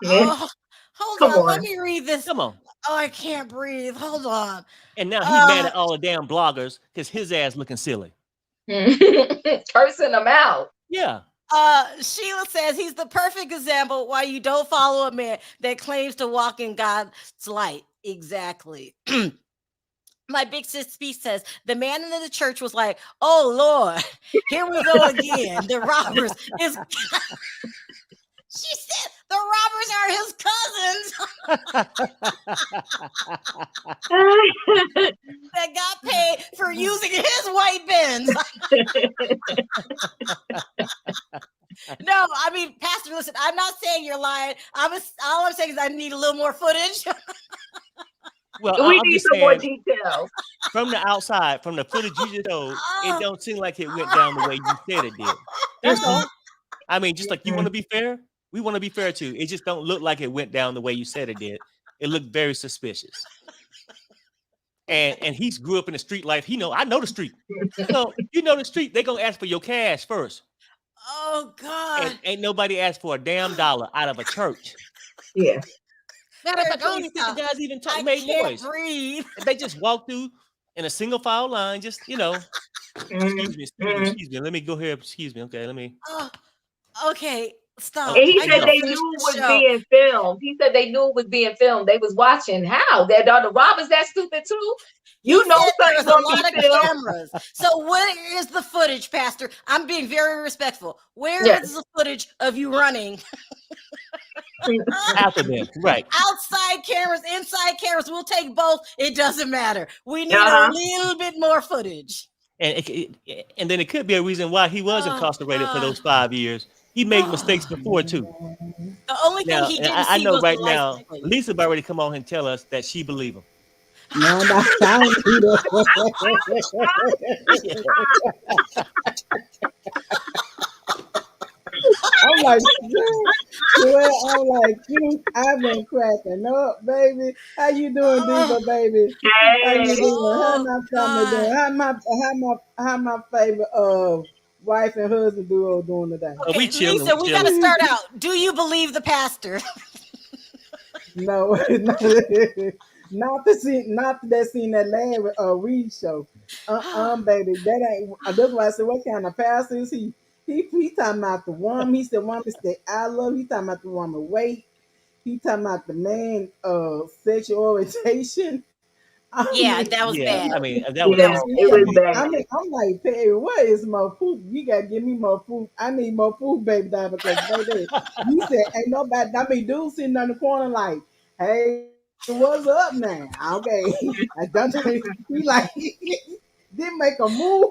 Hold on. Let me read this. Come on. Oh, I can't breathe. Hold on. And now he's mad at all the damn bloggers because his ass looking silly. Cursing them out. Yeah. Sheila says he's the perfect example why you don't follow a man that claims to walk in God's light. Exactly. My big sis speech says the man in the church was like, "Oh Lord, here we go again. The robbers is." She said the robbers are his cousins that got paid for using his white Benz. No, I mean, Pastor, listen, I'm not saying you're lying. All I'm saying is I need a little more footage. Well, we need some more details. From the outside, from the footage you just showed, it don't seem like it went down the way you said it did. That's all. I mean, just like you want to be fair, we want to be fair too. It just don't look like it went down the way you said it did. It looked very suspicious. And he grew up in the street life. I know the street. So you know the street, they're gonna ask for your cash first. Oh God. And ain't nobody asked for a damn dollar out of a church. Yeah. Matter of fact, I don't even think the guys even made noise. Breathe. They just walked through in a single file line, just, excuse me. Let me go here. Excuse me. Okay, let me. Okay, stop. And he said they knew it was being filmed. He said they knew it was being filmed. They was watching. How? Are the robbers that stupid too? You know there's a lot of cameras. So where is the footage, Pastor? I'm being very respectful. Where is the footage of you running? After them, right? Outside cameras, inside cameras. We'll take both. It doesn't matter. We need a little bit more footage. And then it could be a reason why he was incarcerated for those 5 years. He made mistakes before too. The only thing he didn't see know was right the now, license plate. Lisa already come on and tell us that she believe him. No, I don't do that. I'm like, I've been cracking up, baby. How you doing, Diva, baby? How you doing? How my family doing? How my favorite wife and husband duo doing today? Okay, Lisa, we gotta start out. Do you believe the pastor? No, not that seen that Larry Reid show. Baby, that ain't. That's why I said, what kind of pastor is he? He talking about the woman. He said woman say I love. He talking about the woman weight. He talking about the man sexual orientation. That was bad. I mean, that was it was bad. I'm like, Perry, what is more food? You gotta give me more food. I need more food, baby, down because baby, you said ain't nobody. I mean, dude sitting on the corner like, hey, What's up now? Okay, I don't. He like didn't make a move.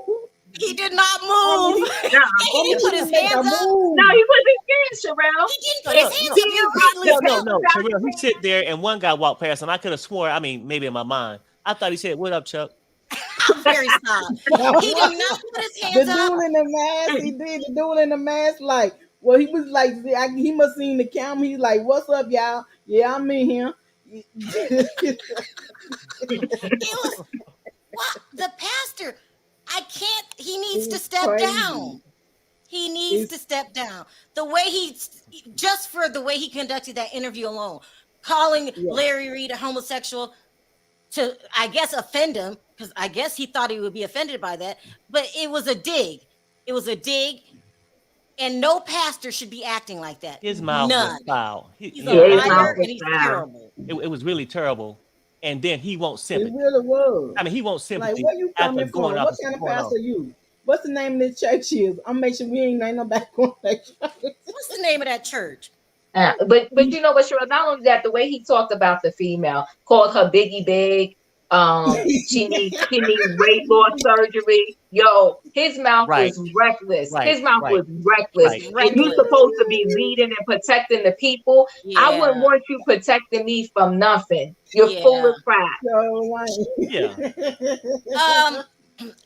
He did not I mean, move. No, He didn't he put his didn't make a hands up. no, move. he wasn't scared, Sherelle. He didn't No, put his no, hands no, up. You're He right, no, Lisa. no. Sherelle, he sit there and one guy walked past him. I could have swore. I mean, maybe in my mind, I thought he said, "What up, Chuck?" I'm very sorry. He did not put his The hands dude up. in the mask, he did. The dude in the mask, like, well, he was like, he must seen the camera. He's like, "What's up, y'all? Yeah, I'm in here." It was what the pastor. I can't. He needs to It's step crazy. down. He needs to step down. The way just for the way he conducted that interview alone, calling Larry Reid a homosexual to, I guess, offend him, because I guess he thought he would be offended by that. But it was a dig. It was a dig. And no pastor should be acting like that. His mouth None. was foul. He's Yeah, a liar and he's terrible. It was really terrible. And then he won't It sympathy. really was. I mean, he won't sympathy. Like, where you after coming from? going off What and kind of going pastor off. you? What's the name of this church is? I'm making sure we ain't nobody going to that church. What's the name of that church? But you know what, Sherelle? Not only that, the way he talked about the female, called her Biggie Big. She needs weight loss surgery. Yo, his mouth was reckless. His mouth was reckless. And you're supposed to be leading and protecting the people. I wouldn't want you protecting me from nothing. You're full of crap. Yeah.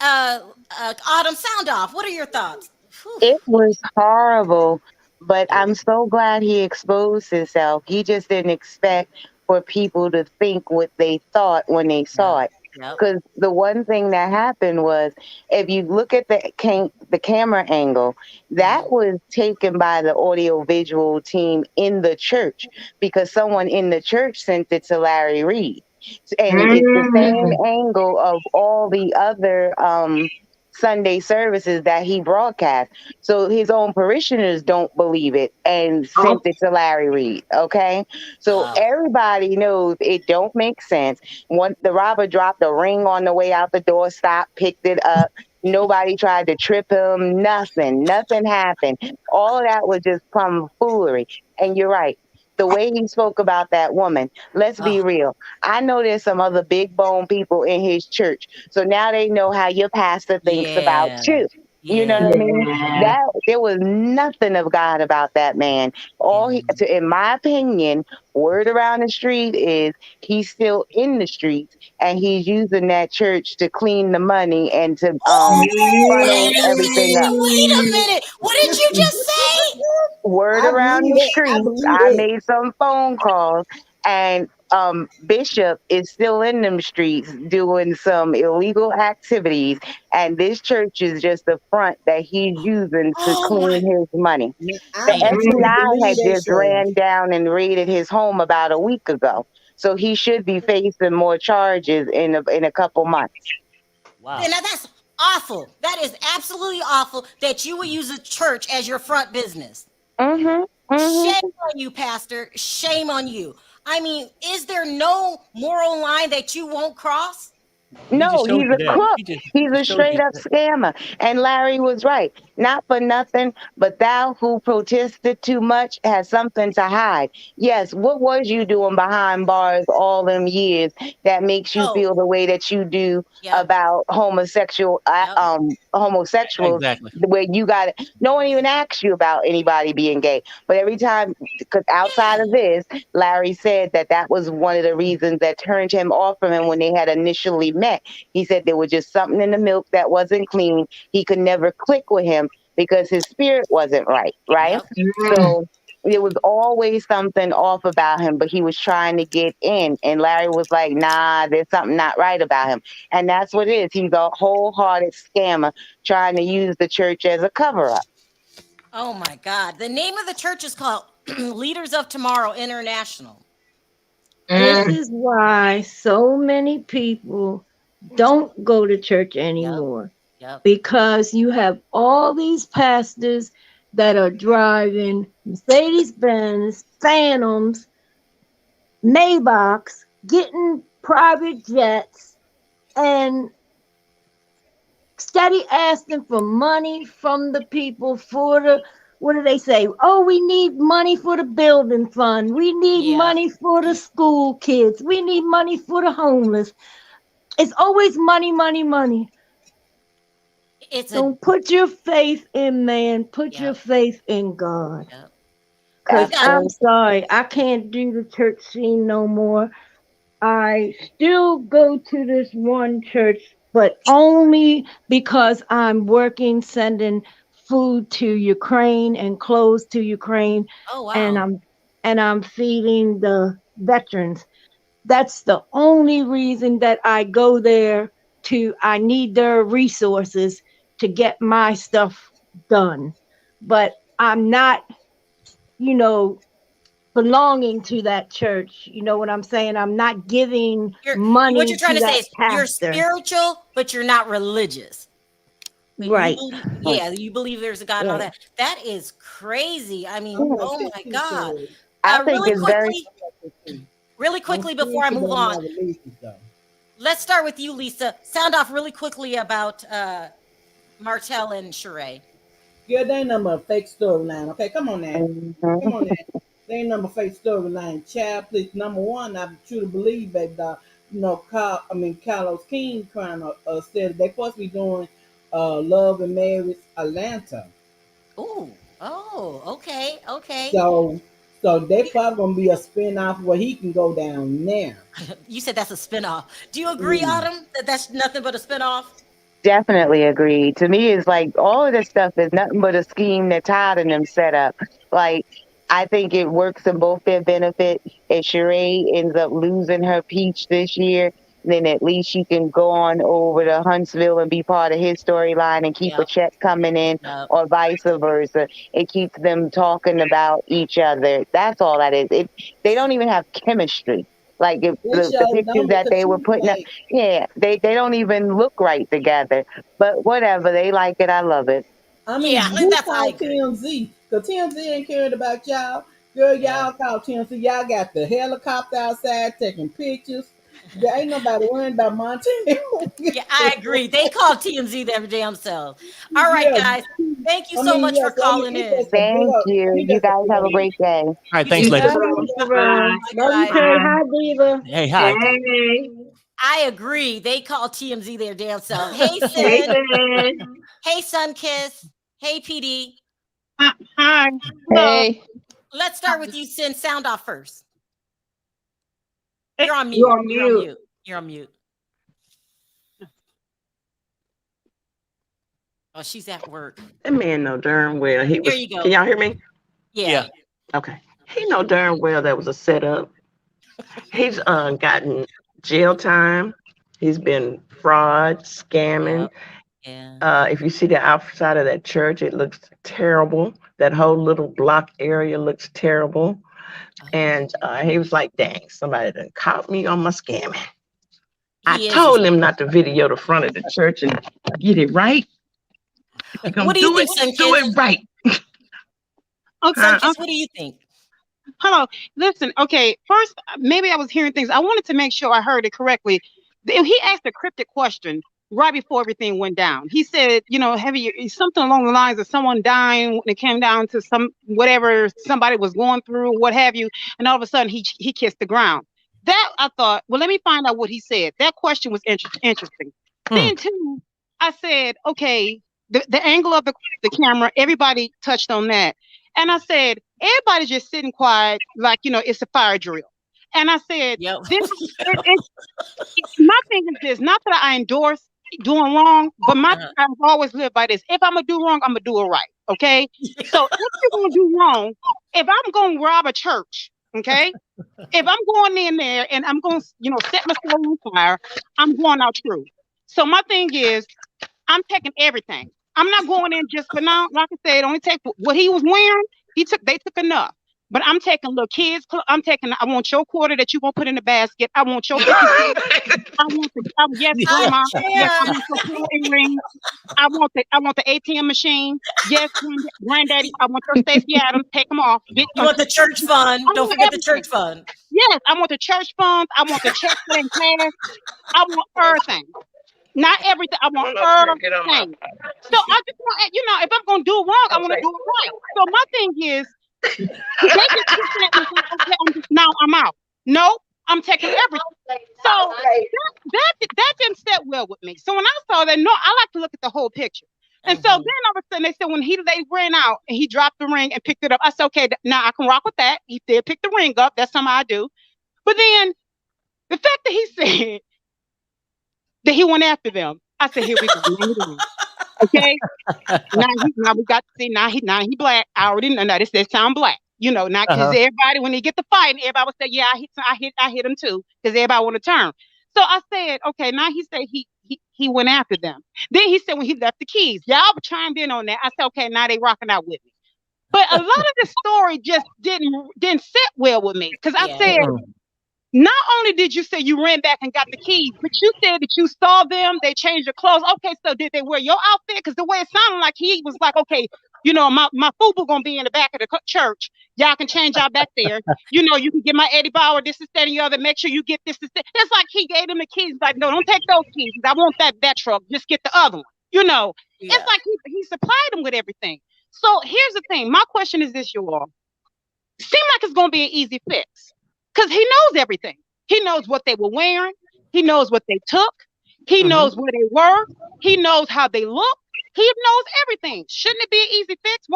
Autumn, sound off. What are your thoughts? It was horrible, but I'm so glad he exposed himself. He just didn't expect for people to think what they thought when they saw it. Because the one thing that happened was, if you look at the camera angle, that was taken by the audiovisual team in the church, because someone in the church sent it to Larry Reid. And it's the same angle of all the other Sunday services that he broadcast. So his own parishioners don't believe it and sent it to Larry Reid. Okay. So everybody knows it don't make sense. Once the robber dropped a ring on the way out the door, stopped, picked it up. Nobody tried to trip him. Nothing happened. All of that was just tomfoolery. And you're right. The way he spoke about that woman, let's be real. I know there's some other big bone people in his church. So now they know how your pastor thinks about you. You know what I mean? There was nothing of God about that man. In my opinion, word around the street is he's still in the streets and he's using that church to clean the money and to funnel everything up. Wait a minute. What did you just say? Word around the streets. I made some phone calls, and Bishop is still in them streets doing some illegal activities, and this church is just the front that he's using to clean his money. The FBI had just ran down and raided his home about a week ago, so he should be facing more charges in a couple months. Wow. Now that's awful. That is absolutely awful that you would use a church as your front business. Shame on you, Pastor. Shame on you. I mean, is there no moral line that you won't cross? No, he's a crook. He's a straight up scammer. And Larry was right. Not for nothing, but thou who protested too much has something to hide. Yes, what was you doing behind bars all them years that makes you feel the way that you do about homosexuals, where you got it? No one even asked you about anybody being gay. But every time, because outside of this, Larry said that was one of the reasons that turned him off from him when they had initially met. He said there was just something in the milk that wasn't clean. He could never click with him because his spirit wasn't right. So there was always something off about him, but he was trying to get in. And Larry was like, nah, there's something not right about him. And that's what it is. He's a wholehearted scammer trying to use the church as a cover-up. Oh, my God. The name of the church is called Leaders of Tomorrow International. This is why so many people don't go to church anymore. Because you have all these pastors that are driving Mercedes-Benz, Phantoms, Maybachs, getting private jets, and steady asking for money from the people for the what do they say? Oh, we need money for the building fund. We need money for the school kids. We need money for the homeless. It's always money, money, money. Don't put your faith in man. Put your faith in God. Because I'm sorry, I can't do the church scene no more. I still go to this one church, but only because I'm working, sending food to Ukraine and clothes to Ukraine. Oh, wow. And I'm feeding the veterans. That's the only reason that I go there. I need their resources to get my stuff done. But I'm not, belonging to that church. You know what I'm saying? I'm not giving money. What you're trying to say is you're pastor. spiritual, but you're not religious. Right. You believe there's a God and all that. That is crazy. I mean, oh my God. I think it's really quickly before I move on. Let's start with you, Lisa. Sound off really quickly about Martell and Sheree. Yeah, they ain't number fake storyline. Okay, come on now. Come on now. They ain't number fake storyline. Child, please. Number one, I truly believe, baby, Carlos King crying said they supposed to be doing Love and Marriage Atlanta. Ooh. Oh, okay. So they probably gonna be a spinoff where he can go down there. You said that's a spinoff. Do you agree, Autumn, that that's nothing but a spinoff? Definitely agree. To me, it's like all of this stuff is nothing but a scheme that Todd and them set up. Like, I think it works in both their benefit. If Sheree ends up losing her peach this year, then at least she can go on over to Huntsville and be part of his storyline and keep a check coming in, or vice versa. It keeps them talking about each other. That's all that is. They don't even have chemistry. Like the pictures that they were putting up, they don't even look right together. But whatever, they like it. I love it. I mean, who called TMZ? Because TMZ ain't cared about y'all. Girl, y'all called TMZ. Y'all got the helicopter outside taking pictures. There ain't nobody worrying about Montana. Yeah, I agree. They call TMZ their damn selves. All right, guys. Thank you so much for calling in. Thank you. You guys have a great day. All right, thanks, ladies. Hi, Diva. Hey, hi. Hey. I agree. They call TMZ their damn self. Hey, Sin. Hey, Sunkiss. Hey, PD. Hi. Hey. Let's start with you, Sin. Sound off first. You're on mute. You're on mute. Oh, she's at work. That man know darn well he was. There you go. Can y'all hear me? Yeah. Okay. He know darn well that was a setup. He's gotten jail time. He's been fraud, scamming. If you see the outside of that church, it looks terrible. That whole little block area looks terrible. And he was like, dang, somebody done caught me on my scamming. I told him not to video the front of the church and get it right. What do you think, Sunkiss? Do it right. Sunkiss, what do you think? Hello. Listen, okay, first, maybe I was hearing things. I wanted to make sure I heard it correctly. He asked a cryptic question right before everything went down. He said, something along the lines of someone dying when it came down to whatever somebody was going through, what have you, and all of a sudden he kissed the ground. That I thought, well, let me find out what he said. That question was interesting. Then too, I said, okay, the angle of the camera, everybody touched on that. And I said, everybody's just sitting quiet, like, it's a fire drill. And I said, my thing is this, not that I endorse doing wrong, but I've always lived by this. If I'm going to do wrong, I'm going to do it right. Okay. So if you're going to do wrong, if I'm going to rob a church, okay, if I'm going in there and I'm going to, set myself on fire, I'm going out true. So my thing is, I'm taking everything. I'm not going in just for now. Like I said, only take what he was wearing. They took enough. But I'm taking little kids. I want your quarter that you're going to put in the basket. I want your 50 cents. Yes, Grandma. Yes, I want your ring. I want the ATM machine. Yes, Granddaddy. I want your Stacey Adams. Take them off. You want the church fund. Don't forget the church fund. Yes, I want the church funds. I want the checks in cash. I want everything. Not everything. I want everything. So I just want, if I'm gonna do it wrong, I want to do it right. So my thing is, they just looked at me like, okay, I'm out. No, I'm taking everything. So that didn't set well with me. So when I saw that, no, I like to look at the whole picture. And so then all of a sudden they said when they ran out and he dropped the ring and picked it up, I said, okay, now I can rock with that. He did pick the ring up. That's something I do. But then the fact that he said that he went after them, I said, here we go. Okay. Now we got to see. Now he black. I already know. Now this sound black. Not because everybody when they get to fighting, everybody would say, yeah, I hit him too, because everybody want to turn. So I said, okay. Now he said he went after them. Then he said when he left the keys, y'all chimed in on that. I said, okay, now they rocking out with me. But a lot of the story just didn't sit well with me, because I said, not only did you say you ran back and got the keys, but you said that you saw them, they changed their clothes. Okay, so did they wear your outfit? Because the way it sounded like he was like, okay, my FUBU gonna be in the back of the church. Y'all can change out back there. You can get my Eddie Bauer, this, that, and the other. Make sure you get this. It's like he gave them the keys. Like, no, don't take those keys. I want that truck. Just get the other one. It's like he supplied them with everything. So here's the thing. My question is this, you all. Seem like it's gonna be an easy fix. Because he knows everything. He knows what they were wearing. He knows what they took. He knows where they were. He knows how they look. He knows everything. Shouldn't it be an easy fix?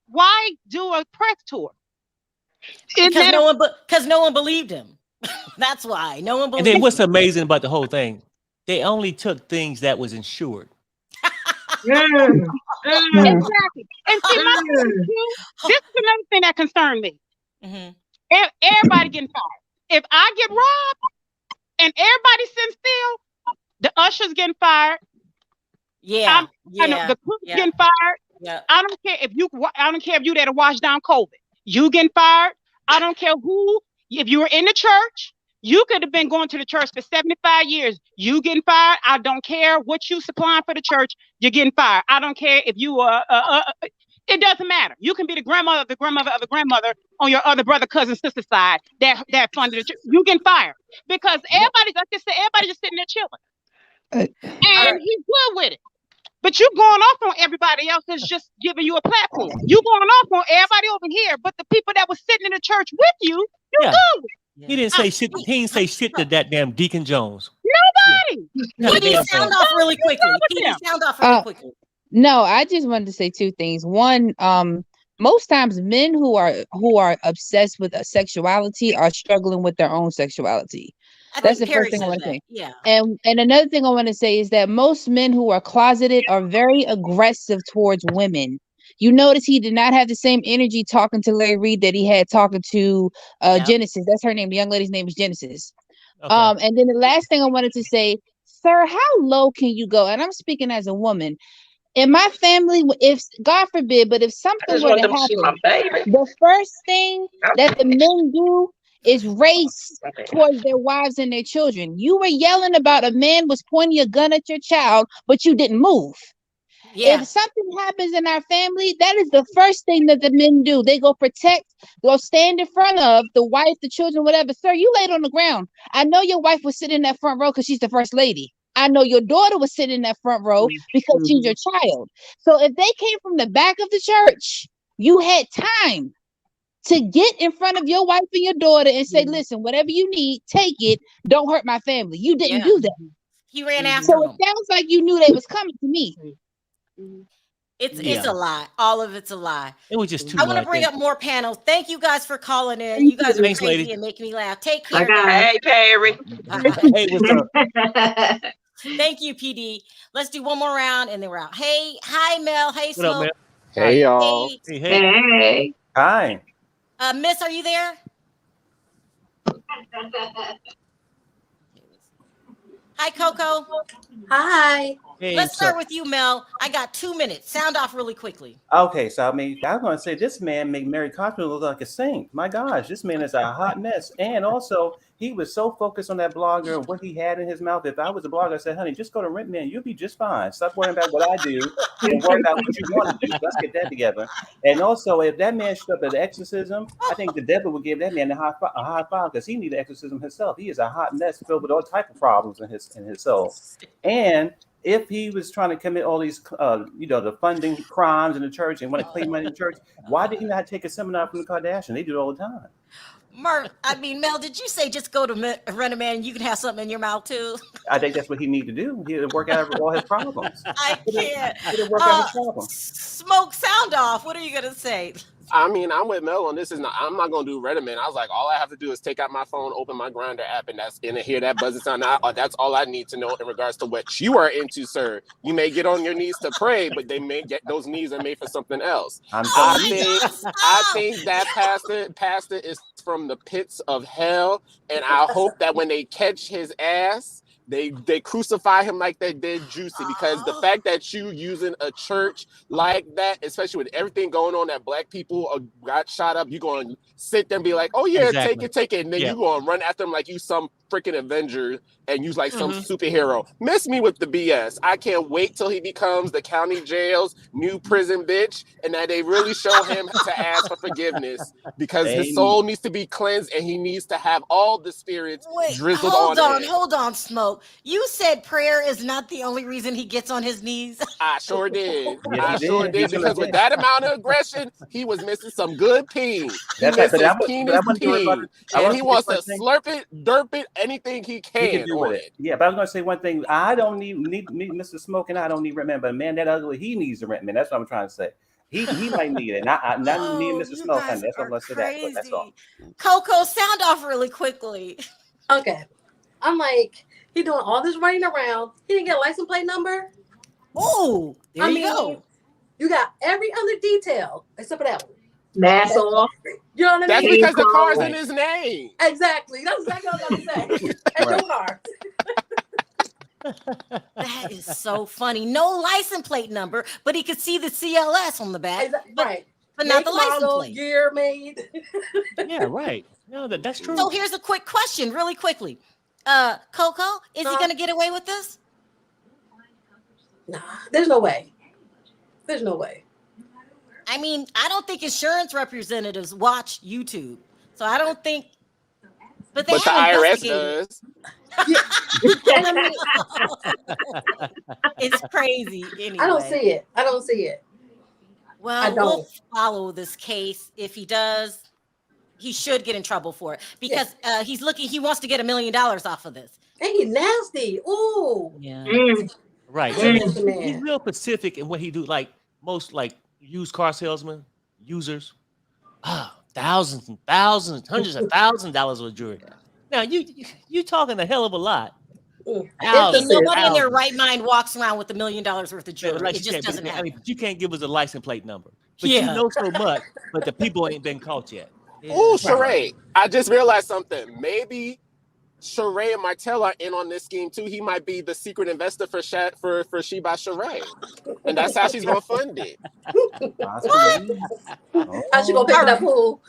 Why do a press tour? Because no one believed him. That's why no one believed. And then what's amazing about the whole thing? They only took things that was insured. Exactly. And see, my this is another thing that concerned me. Everybody getting fired. If I get robbed and everybody sits still, the usher's getting fired. I know the cook's getting fired. Yeah. I don't care if you there to wash down COVID. You getting fired. I don't care who. If you were in the church, you could have been going to the church for 75 years. You getting fired. I don't care what you supplying for the church. You're getting fired. I don't care if you it doesn't matter. You can be the grandmother of the grandmother of the grandmother on your other brother, cousin, sister side that funded the church. You getting fired because everybody just sitting there chilling, and he's good with it. But you going off on everybody else that's just giving you a platform. You going off on everybody over here, but the people that was sitting in the church with you, good with. He didn't say shit. He didn't say shit to that damn Deacon Jones. Nobody. PD, sound off really quickly. PD, sound off really quickly. No, I just wanted to say two things. One, most times men who are obsessed with sexuality are struggling with their own sexuality. That's the first thing I want to say. Yeah. And another thing I want to say is that most men who are closeted are very aggressive towards women. You notice he did not have the same energy talking to Larry Reid that he had talking to Genesis. That's her name. The young lady's name is Genesis. Okay. And then the last thing I wanted to say, sir, how low can you go? And I'm speaking as a woman. In my family, if God forbid, but if something were to happen, the first thing that the men do is race towards their wives and their children. You were yelling about a man was pointing a gun at your child, but you didn't move. Yeah. If something happens in our family, that is the first thing that the men do. They go stand in front of the wife, the children, whatever. Sir, you laid on the ground. I know your wife was sitting in that front row because she's the first lady. I know your daughter was sitting in that front row because she's your child. So if they came from the back of the church, you had time to get in front of your wife and your daughter and say, listen, whatever you need, take it. Don't hurt my family. You didn't do that. He ran after them. So it sounds like you knew they was coming to me. It's a lie. All of it's a lie. It was just too I want to bring up more panels. Thank you guys for calling in. You guys are crazy lady. and make me laugh. Take care. Hey, Perry. Hey, what's up? Thank you, PD. Let's do one more round and then we're out. Hey, hi, Mel. Hey, What up, Mel? Hey, y'all. Hey. Hi. Miss, are you there? Hi, Coco. Hi. Hey, Let's so start with you, Mel. I got 2 minutes. Sound off really quickly. okay, so I mean, I was going to say this man made Mary Cosby look like a saint. My gosh, this man is a hot mess. And also, he was so focused on that blogger and what he had in his mouth. If I was a blogger, I said, honey, just go to Rent Man. You'll be just fine. Stop worrying about what I do and worry about what you want to do. Let's get that together. And also, if that man showed up at the exorcism, I think the devil would give that man a high five because he needed exorcism himself. He is a hot mess filled with all type of problems in his soul. And if he was trying to commit all these, the funding crimes in the church and want to claim money in the church, why did he not take a seminar from the Kardashians? They do it all the time. Mel, did you say just go to Rent a Man and you can have something in your mouth too? I think that's what he needed to do. He had to work out all his problems. I can't. Work out his problems. Smoke, sound off. What are you gonna say? I mean, I'm with Mel on this. I'm not gonna do Redman. I was like, all I have to do is take out my phone, open my Grindr app, and that's in hear that buzzing sound. That's all I need to know in regards to what you are into, sir. You may get on your knees to pray, but they may get those knees are made for something else. I think that pastor is from the pits of hell, and I hope that when they catch his ass, they crucify him like they did Juicy, because the fact that you using a church like that, especially with everything going on that black people got shot up, you going to sit there and be like, oh yeah, Exactly. take it, and then you going to run after him like you some freaking Avenger and use like some superhero. Miss me with the BS. I can't wait till he becomes the county jail's new prison bitch, and that they really show him to ask for forgiveness, because his soul needs to be cleansed and he needs to have all the spirits drizzled on him. Hold on, Smoke. You said prayer is not the only reason he gets on his knees. I sure did. Yes, I sure did, because with that amount of aggression, he was missing some good peen. He That's missed right, his penis peen, and he wants to slurp it, derp it, anything he can do with it. Yeah, but I was going to say one thing. I don't need Mr. Smoke, and I don't need Rent Man, but man, that ugly, he needs the Rent Man. That's what I'm trying to say. He might need it. Not me and Mr. Smoke. That's what I'm going to say. That, that's all. Coco, sound off really quickly. Okay. I'm like, he doing all this running around. He didn't get a license plate number. Oh, there you go. You got every other detail except for that one. Mask off. You know what I mean? That's because the car's in his name. Exactly. That's exactly what I was going to say. And your car. That is so funny. No license plate number, but he could see the CLS on the back. Right. But not the license model, plate. Year made. Yeah, right. No, that's true. So here's a quick question, really quickly. Coco, is he going to get away with this? Nah, there's no way. There's no way. I mean, I don't think insurance representatives watch YouTube, so I don't think. But the IRS does. It's crazy. Anyway, I don't see it. Well, we'll follow this case. If he does, he should get in trouble for it, because he wants to get $1 million off of this. And he's nasty. Ooh. Yeah. Right. He's real specific in what he do. Like most used car salesmen, users, thousands and thousands, hundreds of $1,000s worth of jewelry. Now you talking a hell of a lot. Nobody in their right mind walks around with $1 million worth of jewelry. Like it just doesn't happen. I mean, you can't give us a license plate number. But you know so much, but the people ain't been caught yet. Ooh, Sheree, I just realized something. Maybe Sheree and Martell are in on this scheme too. He might be the secret investor for She by Sheree, and that's how she's gonna fund it. How's she gonna pay for that pool?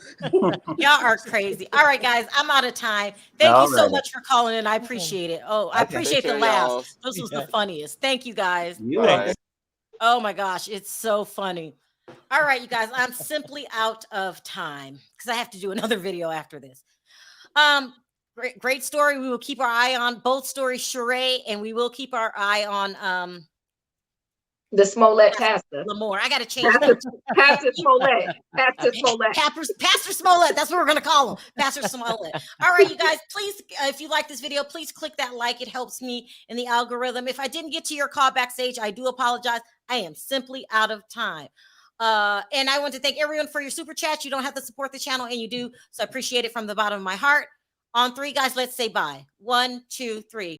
Y'all are crazy. All right, guys, I'm out of time. Thank you so much for calling in. I appreciate it. Oh, I appreciate the laughs. This was the funniest. Thank you, guys. Oh my gosh, it's so funny. All right, you guys, I'm simply out of time because I have to do another video after this. Great story. We will keep our eye on both stories, Sheree, and we will keep our eye on the Smollett pastor. Lamor. I got to change that. Pastor Smollett. Pastor Smollett. Pastor Smollett. That's what we're going to call him. Pastor Smollett. All right, you guys, please, if you like this video, please click that like. It helps me in the algorithm. If I didn't get to your call backstage, I do apologize. I am simply out of time. And I want to thank everyone for your super chats. You don't have to support the channel, and you do. So I appreciate it from the bottom of my heart. On 3, guys, let's say bye. 1, 2, 3.